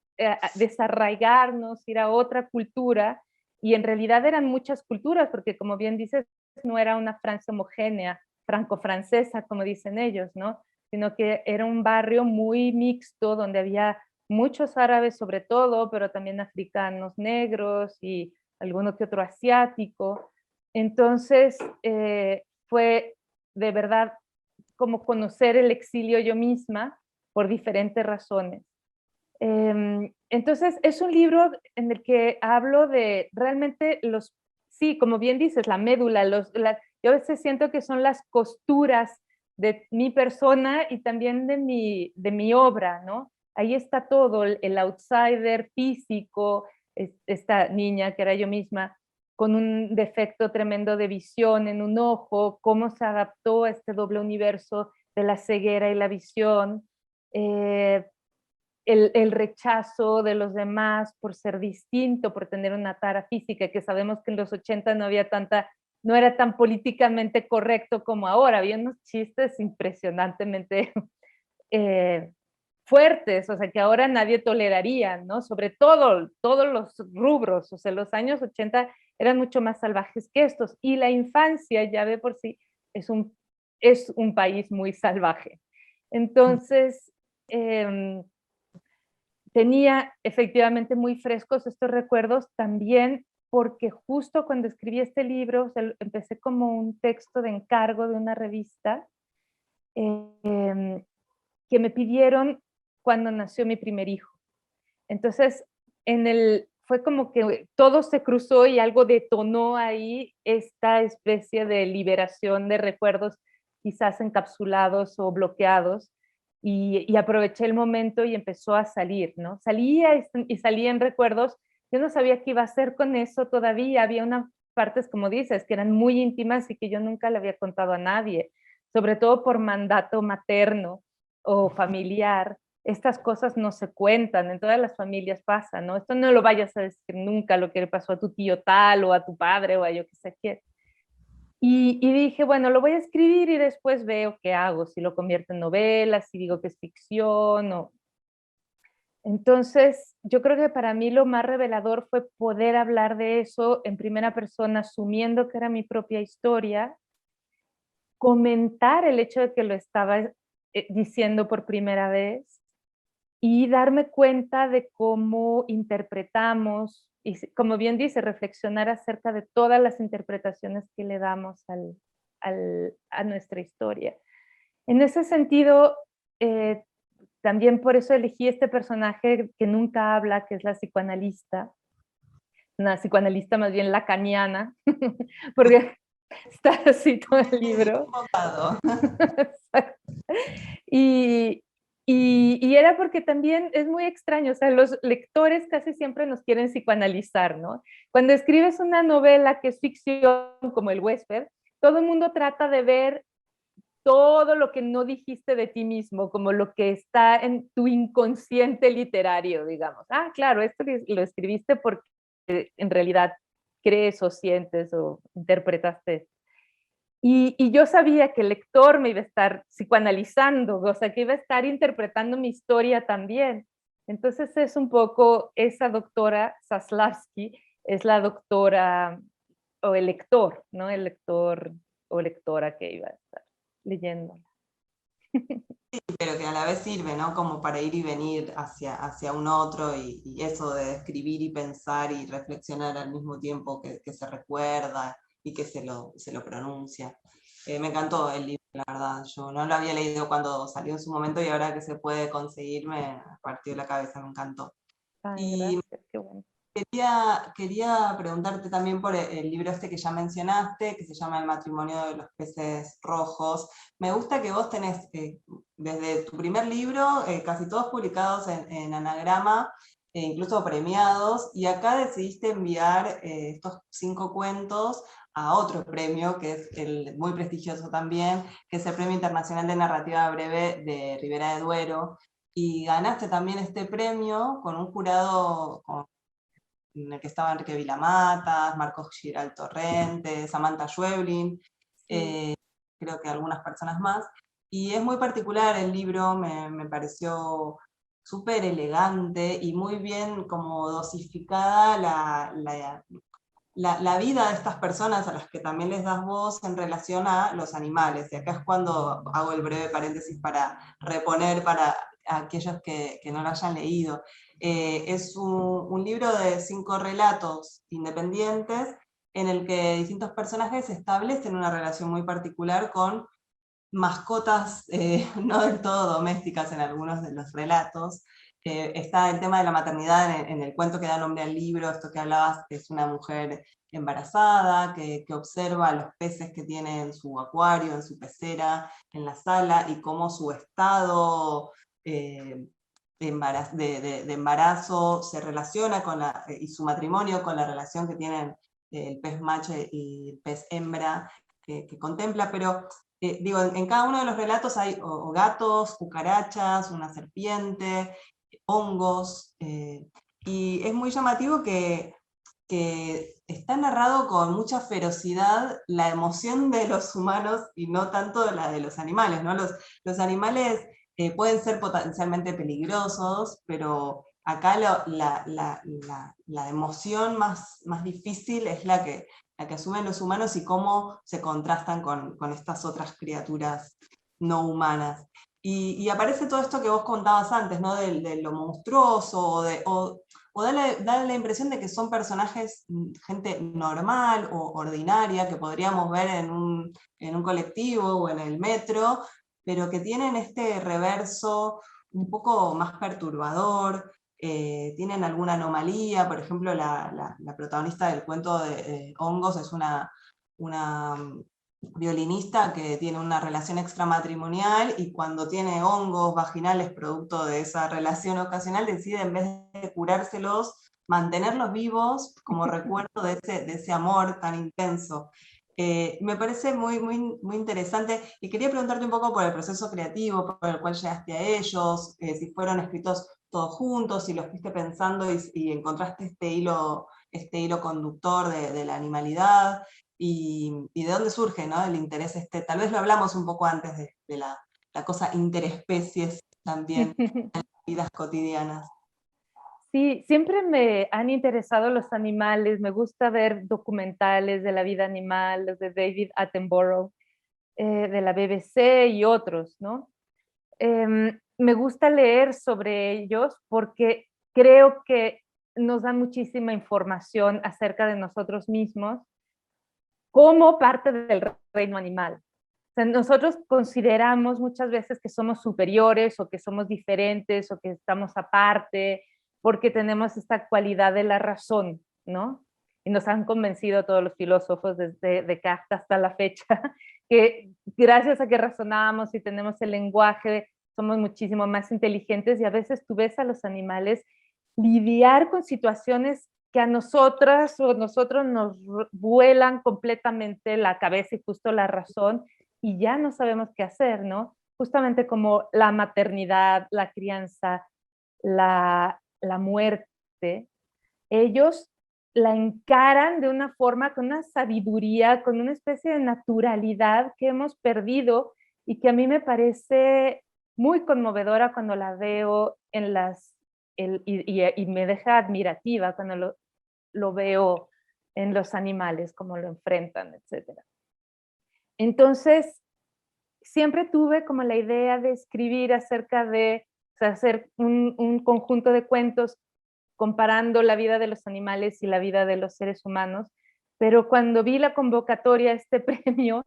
desarraigarnos, ir a otra cultura, y en realidad eran muchas culturas, porque como bien dices, no era una Francia homogénea, franco-francesa, como dicen ellos, ¿no? Sino que era un barrio muy mixto, donde había muchos árabes sobre todo, pero también africanos negros y alguno que otro asiático. Entonces, fue de verdad como conocer el exilio yo misma por diferentes razones. Entonces, es un libro en el que hablo de realmente sí, como bien dices, la médula, yo a veces siento que son las costuras de mi persona y también de mi obra, ¿no? Ahí está todo, el outsider físico, esta niña que era yo misma, con un defecto tremendo de visión en un ojo, cómo se adaptó a este doble universo de la ceguera y la visión, el rechazo de los demás por ser distinto, por tener una tara física, que sabemos que en los 80 no era tan políticamente correcto como ahora, había unos chistes impresionantemente fuertes, o sea, que ahora nadie toleraría, ¿no? Sobre todo, todos los rubros, o sea, los años 80 eran mucho más salvajes que estos, y la infancia ya de por sí es un país muy salvaje. Entonces, tenía efectivamente muy frescos estos recuerdos también porque justo cuando escribí este libro, o sea, empecé como un texto de encargo de una revista que me pidieron cuando nació mi primer hijo. Entonces, fue como que todo se cruzó y algo detonó ahí esta especie de liberación de recuerdos quizás encapsulados o bloqueados, y aproveché el momento y empezó a salir, ¿no? Salía y salía en recuerdos. Yo no sabía qué iba a hacer con eso todavía. Había unas partes, como dices, que eran muy íntimas y que yo nunca le había contado a nadie, sobre todo por mandato materno o familiar. Estas cosas no se cuentan, en todas las familias pasa, ¿no? Esto no lo vayas a decir nunca, lo que le pasó a tu tío tal o a tu padre o a yo que sé quién. Y dije, bueno, lo voy a escribir y después veo qué hago, si lo convierto en novela, si digo que es ficción o... Entonces, yo creo que para mí lo más revelador fue poder hablar de eso en primera persona, asumiendo que era mi propia historia, comentar el hecho de que lo estaba diciendo por primera vez y darme cuenta de cómo interpretamos, y como bien dice, reflexionar acerca de todas las interpretaciones que le damos a nuestra historia. En ese sentido, también por eso elegí este personaje que nunca habla, que es la psicoanalista, una psicoanalista más bien lacaniana, porque está así todo el libro. Y, y era porque también es muy extraño, o sea, los lectores casi siempre nos quieren psicoanalizar, ¿no? Cuando escribes una novela que es ficción, como El huésped, todo el mundo trata de ver todo lo que no dijiste de ti mismo, como lo que está en tu inconsciente literario, digamos. Ah, claro, esto lo escribiste porque en realidad crees o sientes o interpretaste. Y yo sabía que el lector me iba a estar psicoanalizando, o sea, que iba a estar interpretando mi historia también. Entonces es un poco esa doctora Zaslavsky, es la doctora o el lector, ¿no? El lector o lectora que iba a estar leyendo. pero que a la vez sirve, ¿no? Como para ir y venir hacia un otro y eso de escribir y pensar y reflexionar al mismo tiempo que se recuerda y que se lo pronuncia. Me encantó el libro, la verdad. Yo no lo había leído cuando salió en su momento y ahora que se puede conseguir me partió la cabeza, me encantó. Ay, Y gracias, qué bueno. quería preguntarte también por el libro este que ya mencionaste, que se llama El matrimonio de los peces rojos. Me gusta que vos tenés, desde tu primer libro, casi todos publicados en Anagrama, incluso premiados, y acá decidiste enviar estos 5 cuentos a otro premio, que es el muy prestigioso también, que es el Premio Internacional de Narrativa Breve de Ribera de Duero, y ganaste también este premio con un jurado en el que estaba Enrique Vilamatas, Marcos Giral Torrente, Samantha Schweblin, Sí. creo que algunas personas más. Y es muy particular el libro, me pareció súper elegante y muy bien como dosificada la vida de estas personas a las que también les das voz en relación a los animales. Y acá es cuando hago el breve paréntesis para reponer para aquellos que no lo hayan leído. Es un libro de 5 relatos independientes en el que distintos personajes establecen una relación muy particular con mascotas no del todo domésticas en algunos de los relatos. Está el tema de la maternidad en el cuento que da nombre al libro, esto que hablabas, que es una mujer embarazada, que observa los peces que tiene en su acuario, en su pecera, en la sala, y cómo su estado de embarazo se relaciona con y su matrimonio con la relación que tienen el pez macho y el pez hembra que contempla, pero digo, en cada uno de los relatos hay o gatos, cucarachas, una serpiente, hongos, y es muy llamativo que está narrado con mucha ferocidad la emoción de los humanos y no tanto la de los animales, ¿no? Los animales pueden ser potencialmente peligrosos, pero acá la emoción más difícil es la que asumen los humanos y cómo se contrastan con estas otras criaturas no humanas. Y aparece todo esto que vos contabas antes, ¿no? De lo monstruoso, o da la impresión de que son personajes, gente normal o ordinaria, que podríamos ver en un colectivo o en el metro, pero que tienen este reverso un poco más perturbador, tienen alguna anomalía. Por ejemplo, la protagonista del cuento de Hongos es una violinista que tiene una relación extramatrimonial y cuando tiene hongos vaginales producto de esa relación ocasional decide, en vez de curárselos, mantenerlos vivos como recuerdo de ese amor tan intenso. Me parece muy interesante y quería preguntarte un poco por el proceso creativo por el cual llegaste a ellos, si fueron escritos todos juntos, si los fuiste pensando y encontraste este hilo conductor de la animalidad, y de dónde surge, ¿no? El interés este, tal vez lo hablamos un poco antes de la cosa interespecies también en las vidas cotidianas. Sí, siempre me han interesado los animales, me gusta ver documentales de la vida animal, los de David Attenborough, de la BBC y otros, ¿no? Me gusta leer sobre ellos porque creo que nos dan muchísima información acerca de nosotros mismos como parte del reino animal. O sea, nosotros consideramos muchas veces que somos superiores o que somos diferentes o que estamos aparte porque tenemos esta cualidad de la razón, ¿no? Y nos han convencido todos los filósofos desde Descartes hasta la fecha que gracias a que razonamos y tenemos el lenguaje somos muchísimo más inteligentes, y a veces tú ves a los animales lidiar con situaciones que a nosotras o nosotros nos vuelan completamente la cabeza y justo la razón, y ya no sabemos qué hacer, ¿no? Justamente como la maternidad, la crianza, la muerte, ellos la encaran de una forma, con una sabiduría, con una especie de naturalidad que hemos perdido y que a mí me parece muy conmovedora cuando la veo en y me deja admirativa cuando lo veo en los animales, cómo lo enfrentan, etc. Entonces, siempre tuve como la idea de escribir acerca de, o sea, hacer un conjunto de cuentos comparando la vida de los animales y la vida de los seres humanos, pero cuando vi la convocatoria a este premio,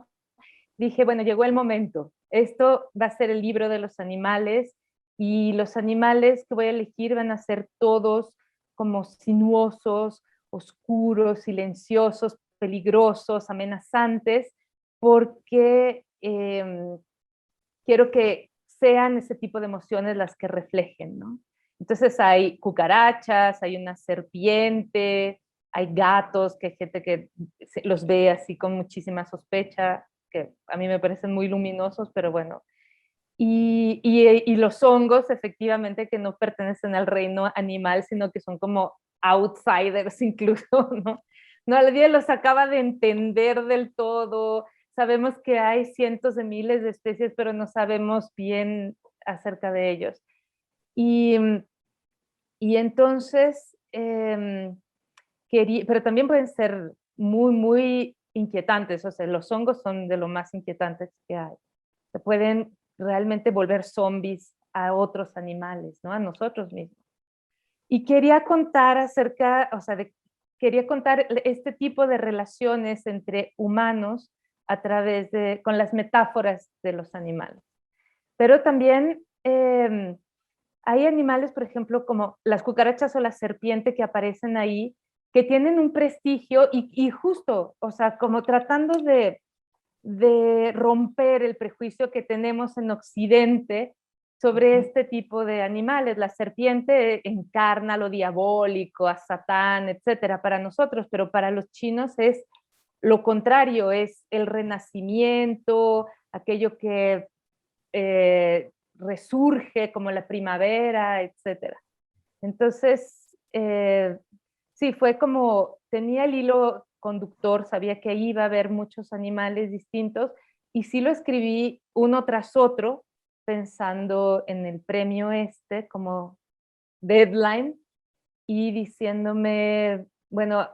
dije, bueno, llegó el momento, esto va a ser el libro de los animales, y los animales que voy a elegir van a ser todos como sinuosos, oscuros, silenciosos, peligrosos, amenazantes, porque quiero que sean ese tipo de emociones las que reflejen, ¿no? Entonces hay cucarachas, hay una serpiente, hay gatos, que hay gente que los ve así con muchísima sospecha, que a mí me parecen muy luminosos, pero bueno. Y los hongos, efectivamente, que no pertenecen al reino animal, sino que son como outsiders incluso, ¿no? Nadie los acaba de entender del todo. Sabemos que hay cientos de miles de especies, pero no sabemos bien acerca de ellos. Y, y entonces, pero también pueden ser muy, muy inquietantes. O sea, los hongos son de lo más inquietantes que hay. Se pueden realmente volver zombies a otros animales, ¿no? A nosotros mismos. Y quería contar acerca, o sea, quería contar este tipo de relaciones entre humanos a través de, con las metáforas de los animales. Pero también hay animales, por ejemplo, como las cucarachas o la serpiente que aparecen ahí, que tienen un prestigio y justo, o sea, como tratando de romper el prejuicio que tenemos en Occidente sobre este tipo de animales. La serpiente encarna lo diabólico, a Satán, etcétera, para nosotros, pero para los chinos es lo contrario, es el renacimiento, aquello que resurge como la primavera, etcétera. Entonces, sí, fue como, tenía el hilo conductor, sabía que iba a haber muchos animales distintos, y sí lo escribí uno tras otro, pensando en el premio este como deadline, y diciéndome, bueno,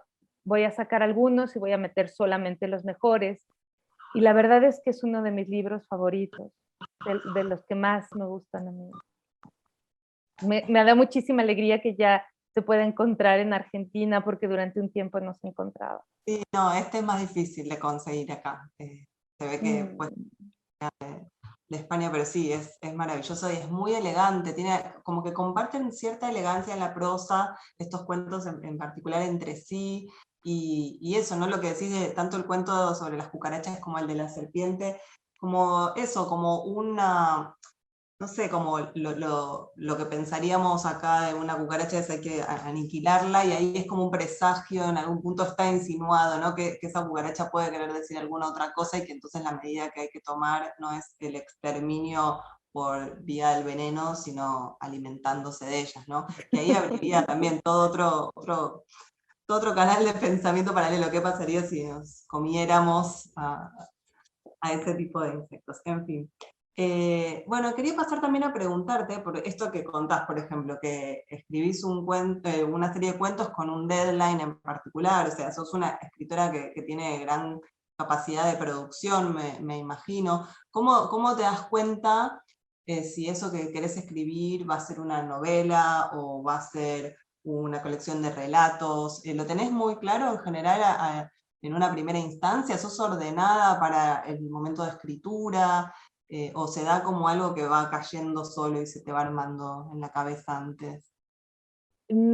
voy a sacar algunos y voy a meter solamente los mejores. Y la verdad es que es uno de mis libros favoritos, de los que más me gustan a mí. Me da muchísima alegría que ya se pueda encontrar en Argentina, porque durante un tiempo no se encontraba. Sí, no, este es más difícil de conseguir acá. Se ve que pues, de España, pero sí, es maravilloso y es muy elegante, tiene como que comparten cierta elegancia en la prosa, estos cuentos en particular entre sí, y eso, ¿no? Lo que decís de tanto el cuento sobre las cucarachas como el de la serpiente, como eso, como una, no sé, como lo que pensaríamos acá de una cucaracha es hay que aniquilarla, y ahí es como un presagio, en algún punto está insinuado, ¿no? Que esa cucaracha puede querer decir alguna otra cosa, y que entonces la medida que hay que tomar no es el exterminio por vía del veneno, sino alimentándose de ellas, ¿no? Y ahí abriría también todo otro canal de pensamiento paralelo. ¿Qué pasaría si nos comiéramos a ese tipo de insectos? En fin. Bueno, quería pasar también a preguntarte, por esto que contás, por ejemplo, que escribís una serie de cuentos con un deadline en particular, o sea, sos una escritora que tiene gran capacidad de producción, me imagino. ¿Cómo te das cuenta si eso que querés escribir va a ser una novela o va a ser una colección de relatos? ¿Lo tenés muy claro en general en una primera instancia? ¿Sos ordenada para el momento de escritura? ¿O se da como algo que va cayendo solo y se te va armando en la cabeza antes?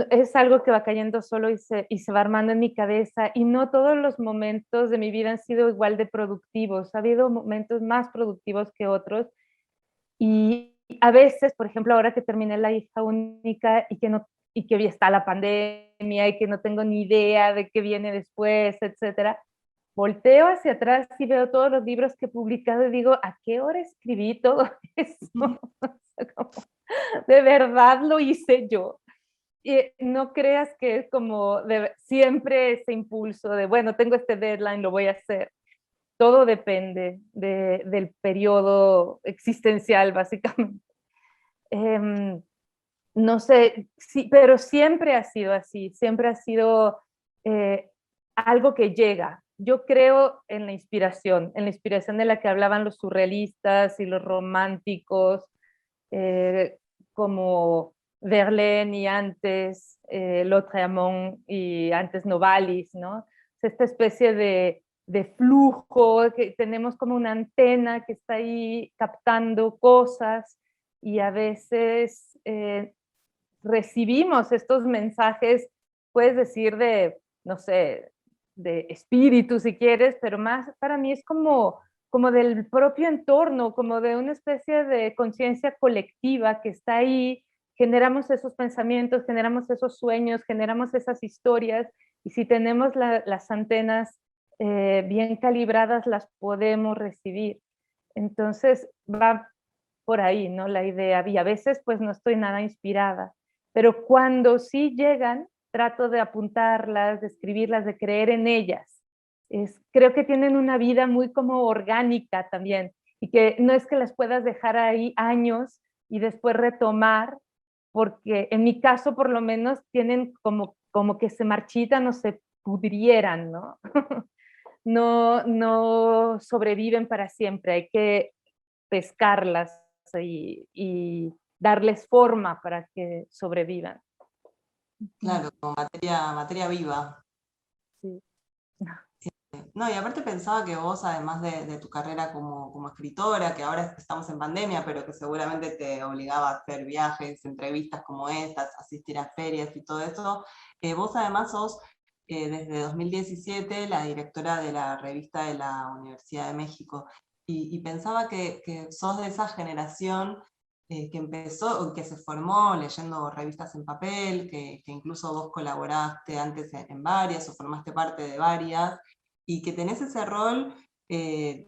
Es algo que va cayendo solo y se va armando en mi cabeza, y no todos los momentos de mi vida han sido igual de productivos. Ha habido momentos más productivos que otros, y a veces, por ejemplo, ahora que terminé La hija única y que hoy está la pandemia y que no tengo ni idea de qué viene después, etcétera, volteo hacia atrás y veo todos los libros que he publicado y digo, ¿a qué hora escribí todo eso? ¿De verdad lo hice yo? Y no creas que es como siempre ese impulso de, bueno, tengo este deadline, lo voy a hacer. Todo depende del periodo existencial, básicamente. No sé, sí, pero siempre ha sido así, siempre ha sido algo que llega. yo creo en la inspiración de la que hablaban los surrealistas y los románticos, como Verlaine y antes Lautréamont y antes Novalis, ¿no? Esta especie de flujo, que tenemos como una antena que está ahí captando cosas y a veces recibimos estos mensajes, puedes decir no sé, de espíritu si quieres, pero más para mí es como del propio entorno, como de una especie de conciencia colectiva que está ahí, generamos esos pensamientos, generamos esos sueños, generamos esas historias, y si tenemos las antenas bien calibradas, las podemos recibir. Entonces va por ahí, ¿no? La idea, y a veces pues no estoy nada inspirada, pero cuando sí llegan, trato de apuntarlas, de escribirlas, de creer en ellas. Creo que tienen una vida muy como orgánica también, y que no es que las puedas dejar ahí años y después retomar, porque en mi caso por lo menos tienen como que se marchitan o se pudrieran, ¿no? No sobreviven para siempre, hay que pescarlas y darles forma para que sobrevivan. Claro, como materia viva. Sí. No, y aparte pensaba que vos, además de tu carrera como escritora, que ahora estamos en pandemia, pero que seguramente te obligaba a hacer viajes, entrevistas como estas, asistir a ferias y todo eso, vos además sos, desde 2017, la directora de la revista de la Universidad de México. Y pensaba que sos de esa generación que empezó, que se formó leyendo revistas en papel, que incluso vos colaboraste antes en varias o formaste parte de varias, y que tenés ese rol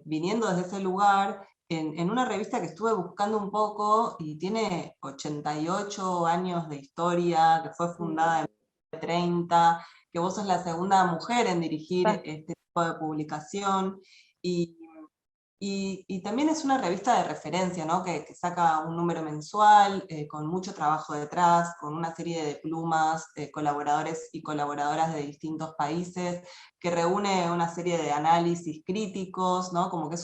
viniendo desde ese lugar en una revista que estuve buscando un poco y tiene 88 años de historia, que fue fundada en 30, que vos sos la segunda mujer en dirigir este tipo de publicación, y y también es una revista de referencia, ¿no? Que saca un número mensual, con mucho trabajo detrás, con una serie de plumas, colaboradores y colaboradoras de distintos países, que reúne una serie de análisis críticos, ¿no? Como que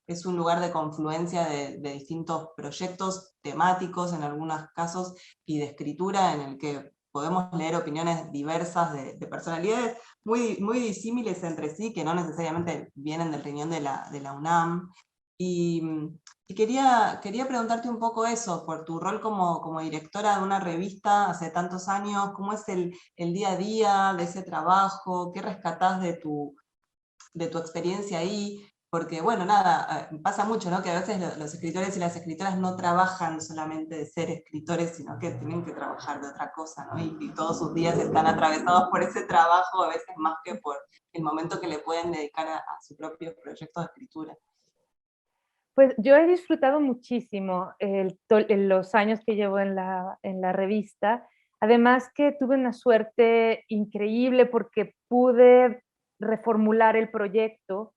es un lugar de confluencia de distintos proyectos temáticos en algunos casos, y de escritura, en el que podemos leer opiniones diversas de personalidades muy disímiles entre sí, que no necesariamente vienen del riñón de la UNAM. Y, y quería preguntarte un poco eso, por tu rol como directora de una revista hace tantos años, ¿cómo es el día a día de ese trabajo? ¿Qué rescatás de tu experiencia ahí? Porque, bueno, nada, pasa mucho, ¿no? Que a veces los escritores y las escritoras no trabajan solamente de ser escritores, sino que tienen que trabajar de otra cosa, ¿no? Y todos sus días están atravesados por ese trabajo, a veces más que por el momento que le pueden dedicar a su propio proyecto de escritura. Pues yo he disfrutado muchísimo los años que llevo en la revista. Además que tuve una suerte increíble porque pude reformular el proyecto,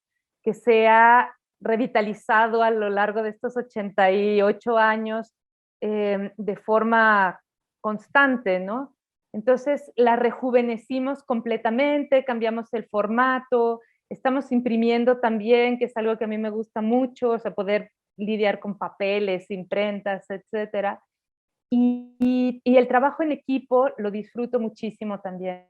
que se ha revitalizado a lo largo de estos 88 años de forma constante, ¿no? Entonces la rejuvenecimos completamente, cambiamos el formato, estamos imprimiendo también, que es algo que a mí me gusta mucho, o sea, poder lidiar con papeles, imprentas, etcétera. Y el trabajo en equipo lo disfruto muchísimo también.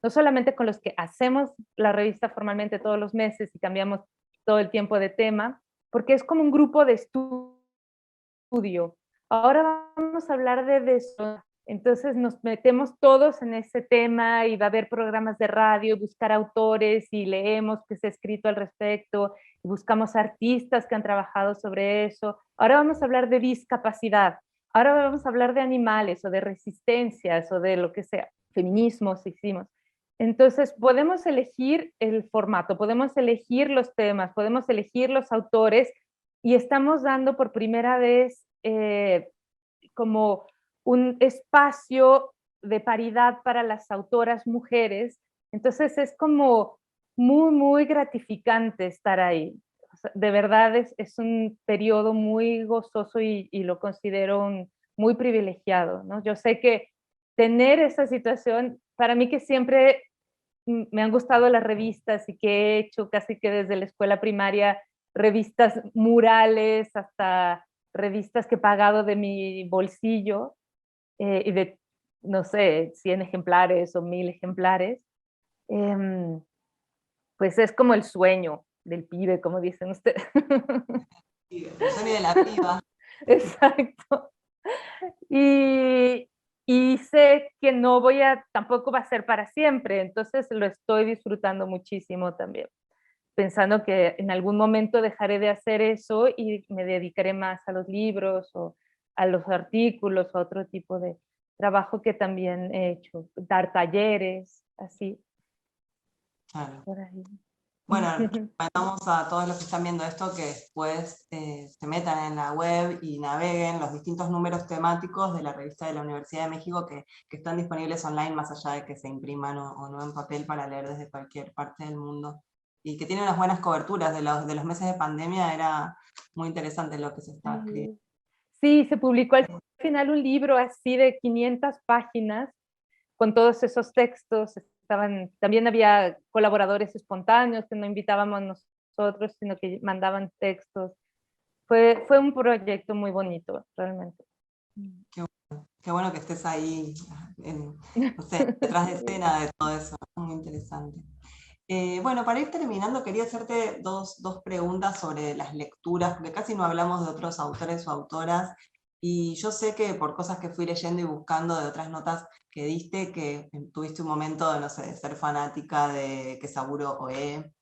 No solamente con los que hacemos la revista formalmente todos los meses y cambiamos todo el tiempo de tema, porque es como un grupo de estudio. Ahora vamos a hablar de eso. Entonces nos metemos todos en ese tema y va a haber programas de radio, buscar autores y leemos qué se ha escrito al respecto, y buscamos artistas que han trabajado sobre eso. Ahora vamos a hablar de discapacidad, ahora vamos a hablar de animales o de resistencias o de lo que sea, feminismos hicimos. Entonces podemos elegir el formato, podemos elegir los temas, podemos elegir los autores, y estamos dando por primera vez como un espacio de paridad para las autoras mujeres. Entonces es como muy gratificante estar ahí. O sea, de verdad es un periodo muy gozoso y lo considero muy privilegiado, ¿no? Yo sé que tener esa situación, para mí que siempre me han gustado las revistas y que he hecho casi que desde la escuela primaria, revistas murales hasta revistas que he pagado de mi bolsillo y de, no sé, 100 ejemplares o 1000 ejemplares. Pues es como el sueño del pibe, como dicen ustedes. El sueño de la piba. Exacto. Y, y sé que no voy a, tampoco va a ser para siempre, entonces lo estoy disfrutando muchísimo también, pensando que en algún momento dejaré de hacer eso y me dedicaré más a los libros o a los artículos o a otro tipo de trabajo que también he hecho, dar talleres, así, Claro. por ahí. Bueno, recomendamos a todos los que están viendo esto que después se metan en la web y naveguen los distintos números temáticos de la revista de la Universidad de México que están disponibles online, más allá de que se impriman o no en papel, para leer desde cualquier parte del mundo. Y que tienen unas buenas coberturas de los meses de pandemia. Era muy interesante lo que se estaba escribiendo. Sí, se publicó al final un libro así de 500 páginas con todos esos textos. También había colaboradores espontáneos que no invitábamos nosotros, sino que mandaban textos. Fue un proyecto muy bonito, realmente. Qué bueno que estés ahí, no sé, detrás de escena de todo eso, muy interesante. Bueno, para ir terminando, quería hacerte dos preguntas sobre las lecturas, porque casi no hablamos de otros autores o autoras, y yo sé que por cosas que fui leyendo y buscando de otras notas que diste, que tuviste un momento de, no sé, de ser fanática de Kenzaburo Oe,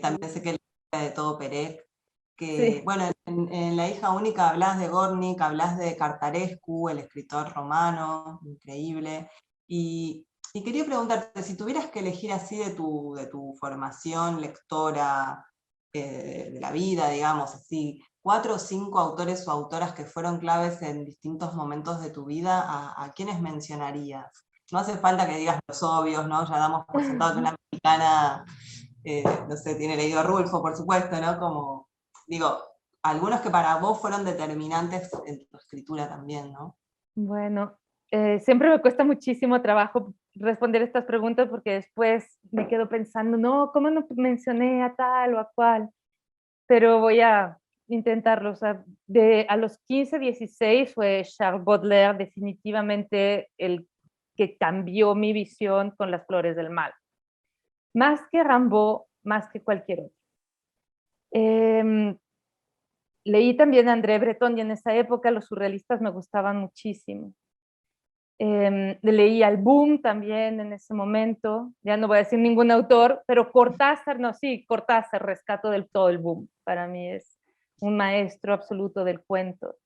también sé que leíste de Todo Perec, que, Sí. bueno, en La hija única hablas de Gornik, hablas de Cartarescu, el escritor romano, increíble, y quería preguntarte, si tuvieras que elegir así de tu formación lectora, de la vida, digamos, así, 4 o 5 autores o autoras que fueron claves en distintos momentos de tu vida, ¿a quiénes mencionarías? No hace falta que digas los obvios, ¿no? Ya damos por sentado que una mexicana, no sé, tiene leído a Rulfo, por supuesto, ¿no? Como, digo, algunos que para vos fueron determinantes en tu escritura también, ¿no? Bueno, siempre me cuesta muchísimo trabajo responder estas preguntas porque después me quedo pensando, no, ¿cómo no mencioné a tal o a cual? Pero voy a intentarlo. O sea, a los 15, 16 fue Charles Baudelaire definitivamente el que cambió mi visión con Las flores del mal. Más que Rimbaud, más que cualquier otro. Leí también a André Breton y en esa época los surrealistas me gustaban muchísimo. Leí al Boom también en ese momento, ya no voy a decir ningún autor, pero Cortázar, no, sí, Cortázar, rescato del todo el Boom. Para mí es un maestro absoluto del cuento,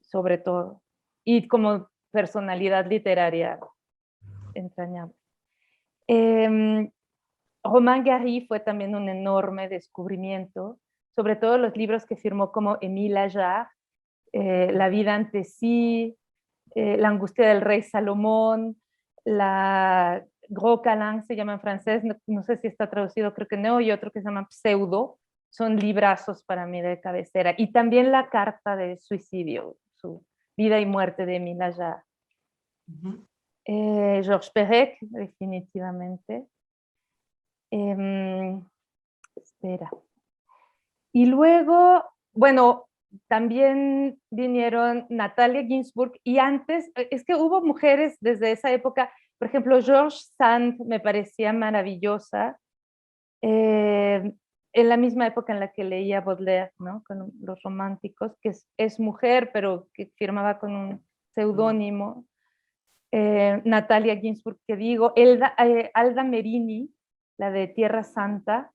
sobre todo, y como personalidad literaria entrañable. Romain Gary fue también un enorme descubrimiento, sobre todo los libros que firmó como Émile Ajar, La vida ante sí, La angustia del rey Salomón, la Gros Câlin se llama en francés, no sé si está traducido, creo que no, y otro que se llama Pseudo, son librazos para mí de cabecera. Y también la carta de suicidio, su vida y muerte de Émile Ajar. Georges Perec, definitivamente. Espera. Y luego, bueno, también vinieron Natalia Ginsburg y antes, es que hubo mujeres desde esa época, por ejemplo, George Sand me parecía maravillosa, en la misma época en la que leía Baudelaire, ¿no? Con los románticos, que es mujer, pero que firmaba con un seudónimo. Natalia Ginsburg, que digo, Alda Merini, la de Tierra Santa,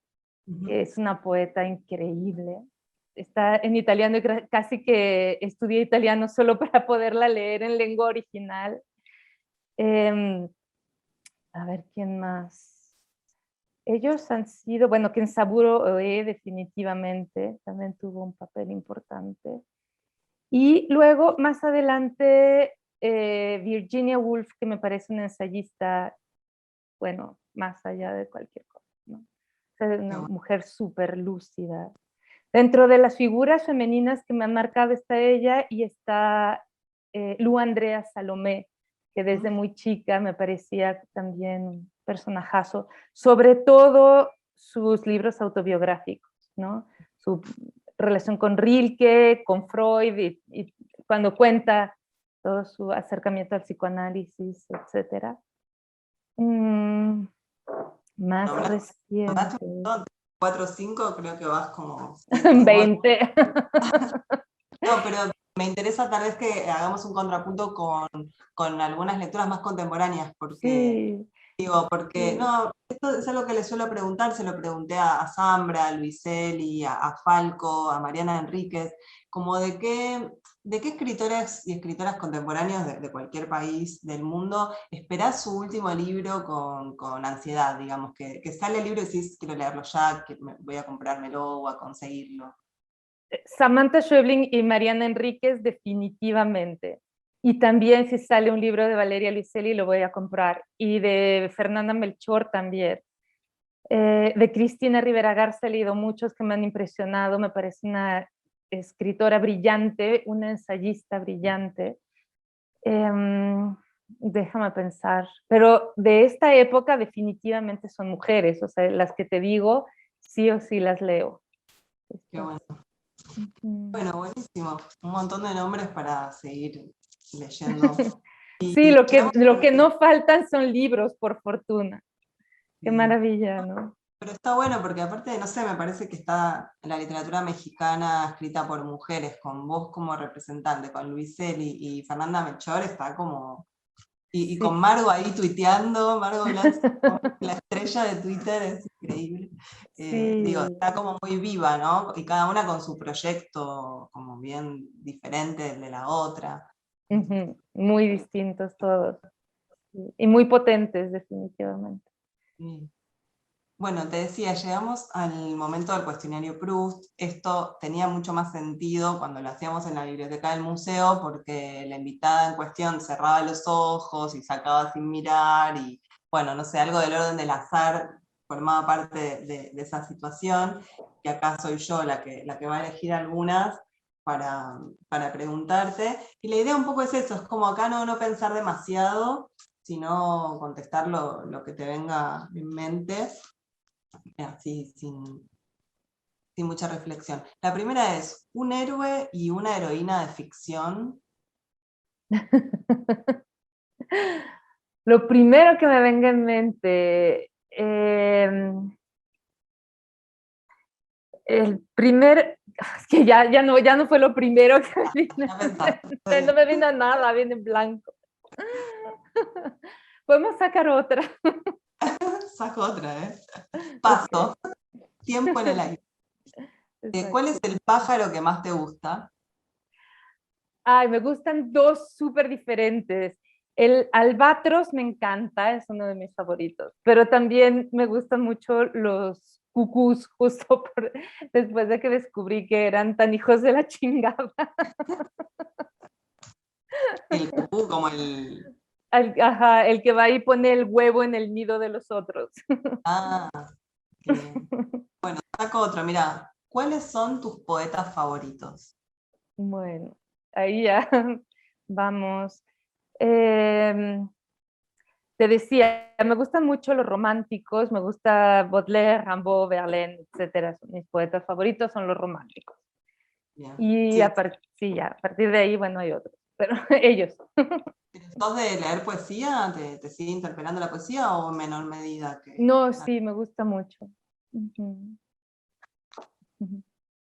que es una poeta increíble. Está en italiano y casi que estudié italiano solo para poderla leer en lengua original. A ver, ¿quién más? Ellos han sido, bueno, Kenzaburo Oe definitivamente, también tuvo un papel importante. Y luego, más adelante, Virginia Woolf, que me parece una ensayista, bueno, más allá de cualquier cosa, ¿no? O sea, una mujer súper lúcida. Dentro de las figuras femeninas que me han marcado está ella y está Lu Andrea Salomé, que desde muy chica me parecía también personajazo, sobre todo sus libros autobiográficos, ¿no? Su relación con Rilke, con Freud, y cuando cuenta todo su acercamiento al psicoanálisis, etc. Más Nombraste reciente. un montón, 4 o 5, creo que vas como 7 u 8. 20. No, pero me interesa tal vez que hagamos un contrapunto con algunas lecturas más contemporáneas, porque Sí, porque sí. no, esto es algo que le suelo preguntar, se lo pregunté a Zambra, a Luiselli, a Falco, a Mariana Enríquez, como de qué escritores y escritoras contemporáneos de cualquier país del mundo esperás su último libro con ansiedad, digamos, que sale el libro y decís, quiero leerlo ya, que voy a comprármelo o a conseguirlo. Samantha Schweblin y Mariana Enríquez definitivamente. Y también si sale un libro de Valeria Luiselli lo voy a comprar. Y de Fernanda Melchor también. De Cristina Rivera Garza he leído muchos que me han impresionado. Me parece una escritora brillante, una ensayista brillante. Déjame pensar. Pero de esta época definitivamente son mujeres. O sea, las que te digo, sí o sí las leo. Qué bueno. Bueno, buenísimo. Un montón de nombres para seguir leyendo. Sí, Y lo que no faltan son libros, por fortuna. Qué sí. maravilla, ¿no? Pero está bueno porque aparte, no sé, me parece que está la literatura mexicana escrita por mujeres, con vos como representante, con Luiselli y Fernanda Melchor, está como... Y con Sí. Margo ahí tuiteando, Margo Blas, como la estrella de Twitter, es increíble. Digo, Sí. está como muy viva, ¿no? Y cada una con su proyecto como bien diferente del de la otra. Muy distintos todos. Sí. Y muy potentes, definitivamente. Sí. Bueno, te decía, llegamos al momento del cuestionario Proust. Esto tenía mucho más sentido cuando lo hacíamos en la biblioteca del museo, porque la invitada en cuestión cerraba los ojos y sacaba sin mirar, y bueno, no sé, algo del orden del azar formaba parte de esa situación, y acá soy yo la que va a elegir algunas para preguntarte. Y la idea un poco es eso, es como acá no pensar demasiado, sino contestar lo que te venga en mente así sin mucha reflexión. La primera es un héroe y una heroína de ficción. Lo primero que me venga en mente, el primer, es que ya no fue lo primero que me vino, Ya pensaste, no me vino nada, viene en blanco. Podemos sacar otra. saco otra, ¿eh? Okay. Paso, tiempo en el aire. ¿Cuál es Exacto. el pájaro que más te gusta? Ay, me gustan dos súper diferentes. El albatros me encanta, es uno de mis favoritos, pero también me gustan mucho los cucús, justo después de que descubrí que eran tan hijos de la chingada. El cucú, como el... Ajá, el que va y pone el huevo en el nido de los otros. Ah, qué bien. Bueno, saco otro, mira. ¿Cuáles son tus poetas favoritos? Bueno, ahí ya vamos. Eh, Te decía, me gustan mucho los románticos, me gusta Baudelaire, Rimbaud, Verlaine, etcétera. Mis poetas favoritos son los románticos. Bien. Y Sí, sí, ya, a partir de ahí, bueno, hay otros, pero ellos. ¿sos de leer poesía? ¿Te sigue interpelando la poesía o en menor medida que...? No, sí, me gusta mucho. Ujú, ujú.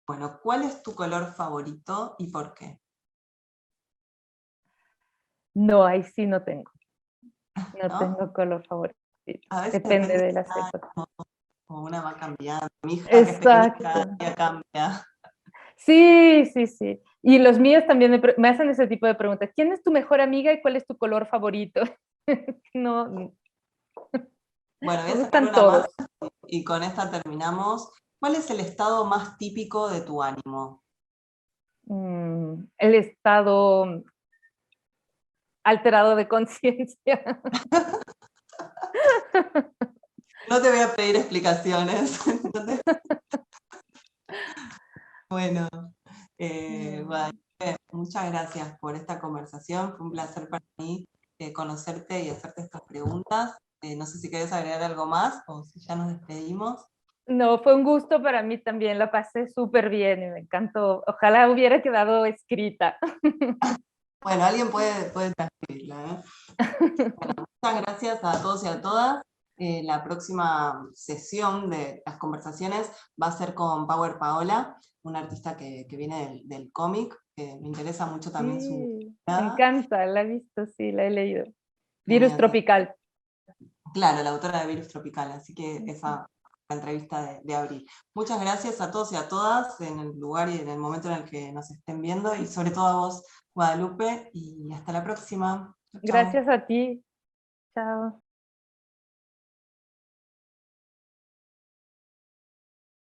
Bueno, ¿cuál es tu color favorito y por qué? No, ahí sí no tengo. No ¿No? tengo color favorito. A veces Depende depende de del las épocas. año, o una va cambiando. Mi hija, que es pequeñita, cada Exacto. día cambia. Sí, sí, sí. Y los míos también me hacen ese tipo de preguntas. ¿Quién es tu mejor amiga y cuál es tu color favorito? No, Bueno, voy me a sacar gustan una más todos. y con esta terminamos. ¿Cuál es el estado más típico de tu ánimo? El estado alterado de conciencia. No te voy a pedir explicaciones. Bueno, bueno, muchas gracias por esta conversación. Fue un placer para mí conocerte y hacerte estas preguntas. No sé si querés agregar algo más o si ya nos despedimos. No, fue un gusto para mí también, la pasé súper bien y me encantó. Ojalá hubiera quedado escrita. Bueno, alguien puede transcribirla, ¿eh? Bueno, muchas gracias a todos y a todas. La próxima sesión de las conversaciones va a ser con Power Paola, una artista que viene del cómic, que me interesa mucho también su Sí, me mirada. encanta, la he visto, sí, la he leído. Virus tropical. Claro, la autora de Virus Tropical, así que esa la entrevista de abril. Muchas gracias a todos y a todas en el lugar y en el momento en el que nos estén viendo, y sobre todo a vos, Guadalupe, y hasta la próxima. Chau, chau. Gracias a ti. Chao.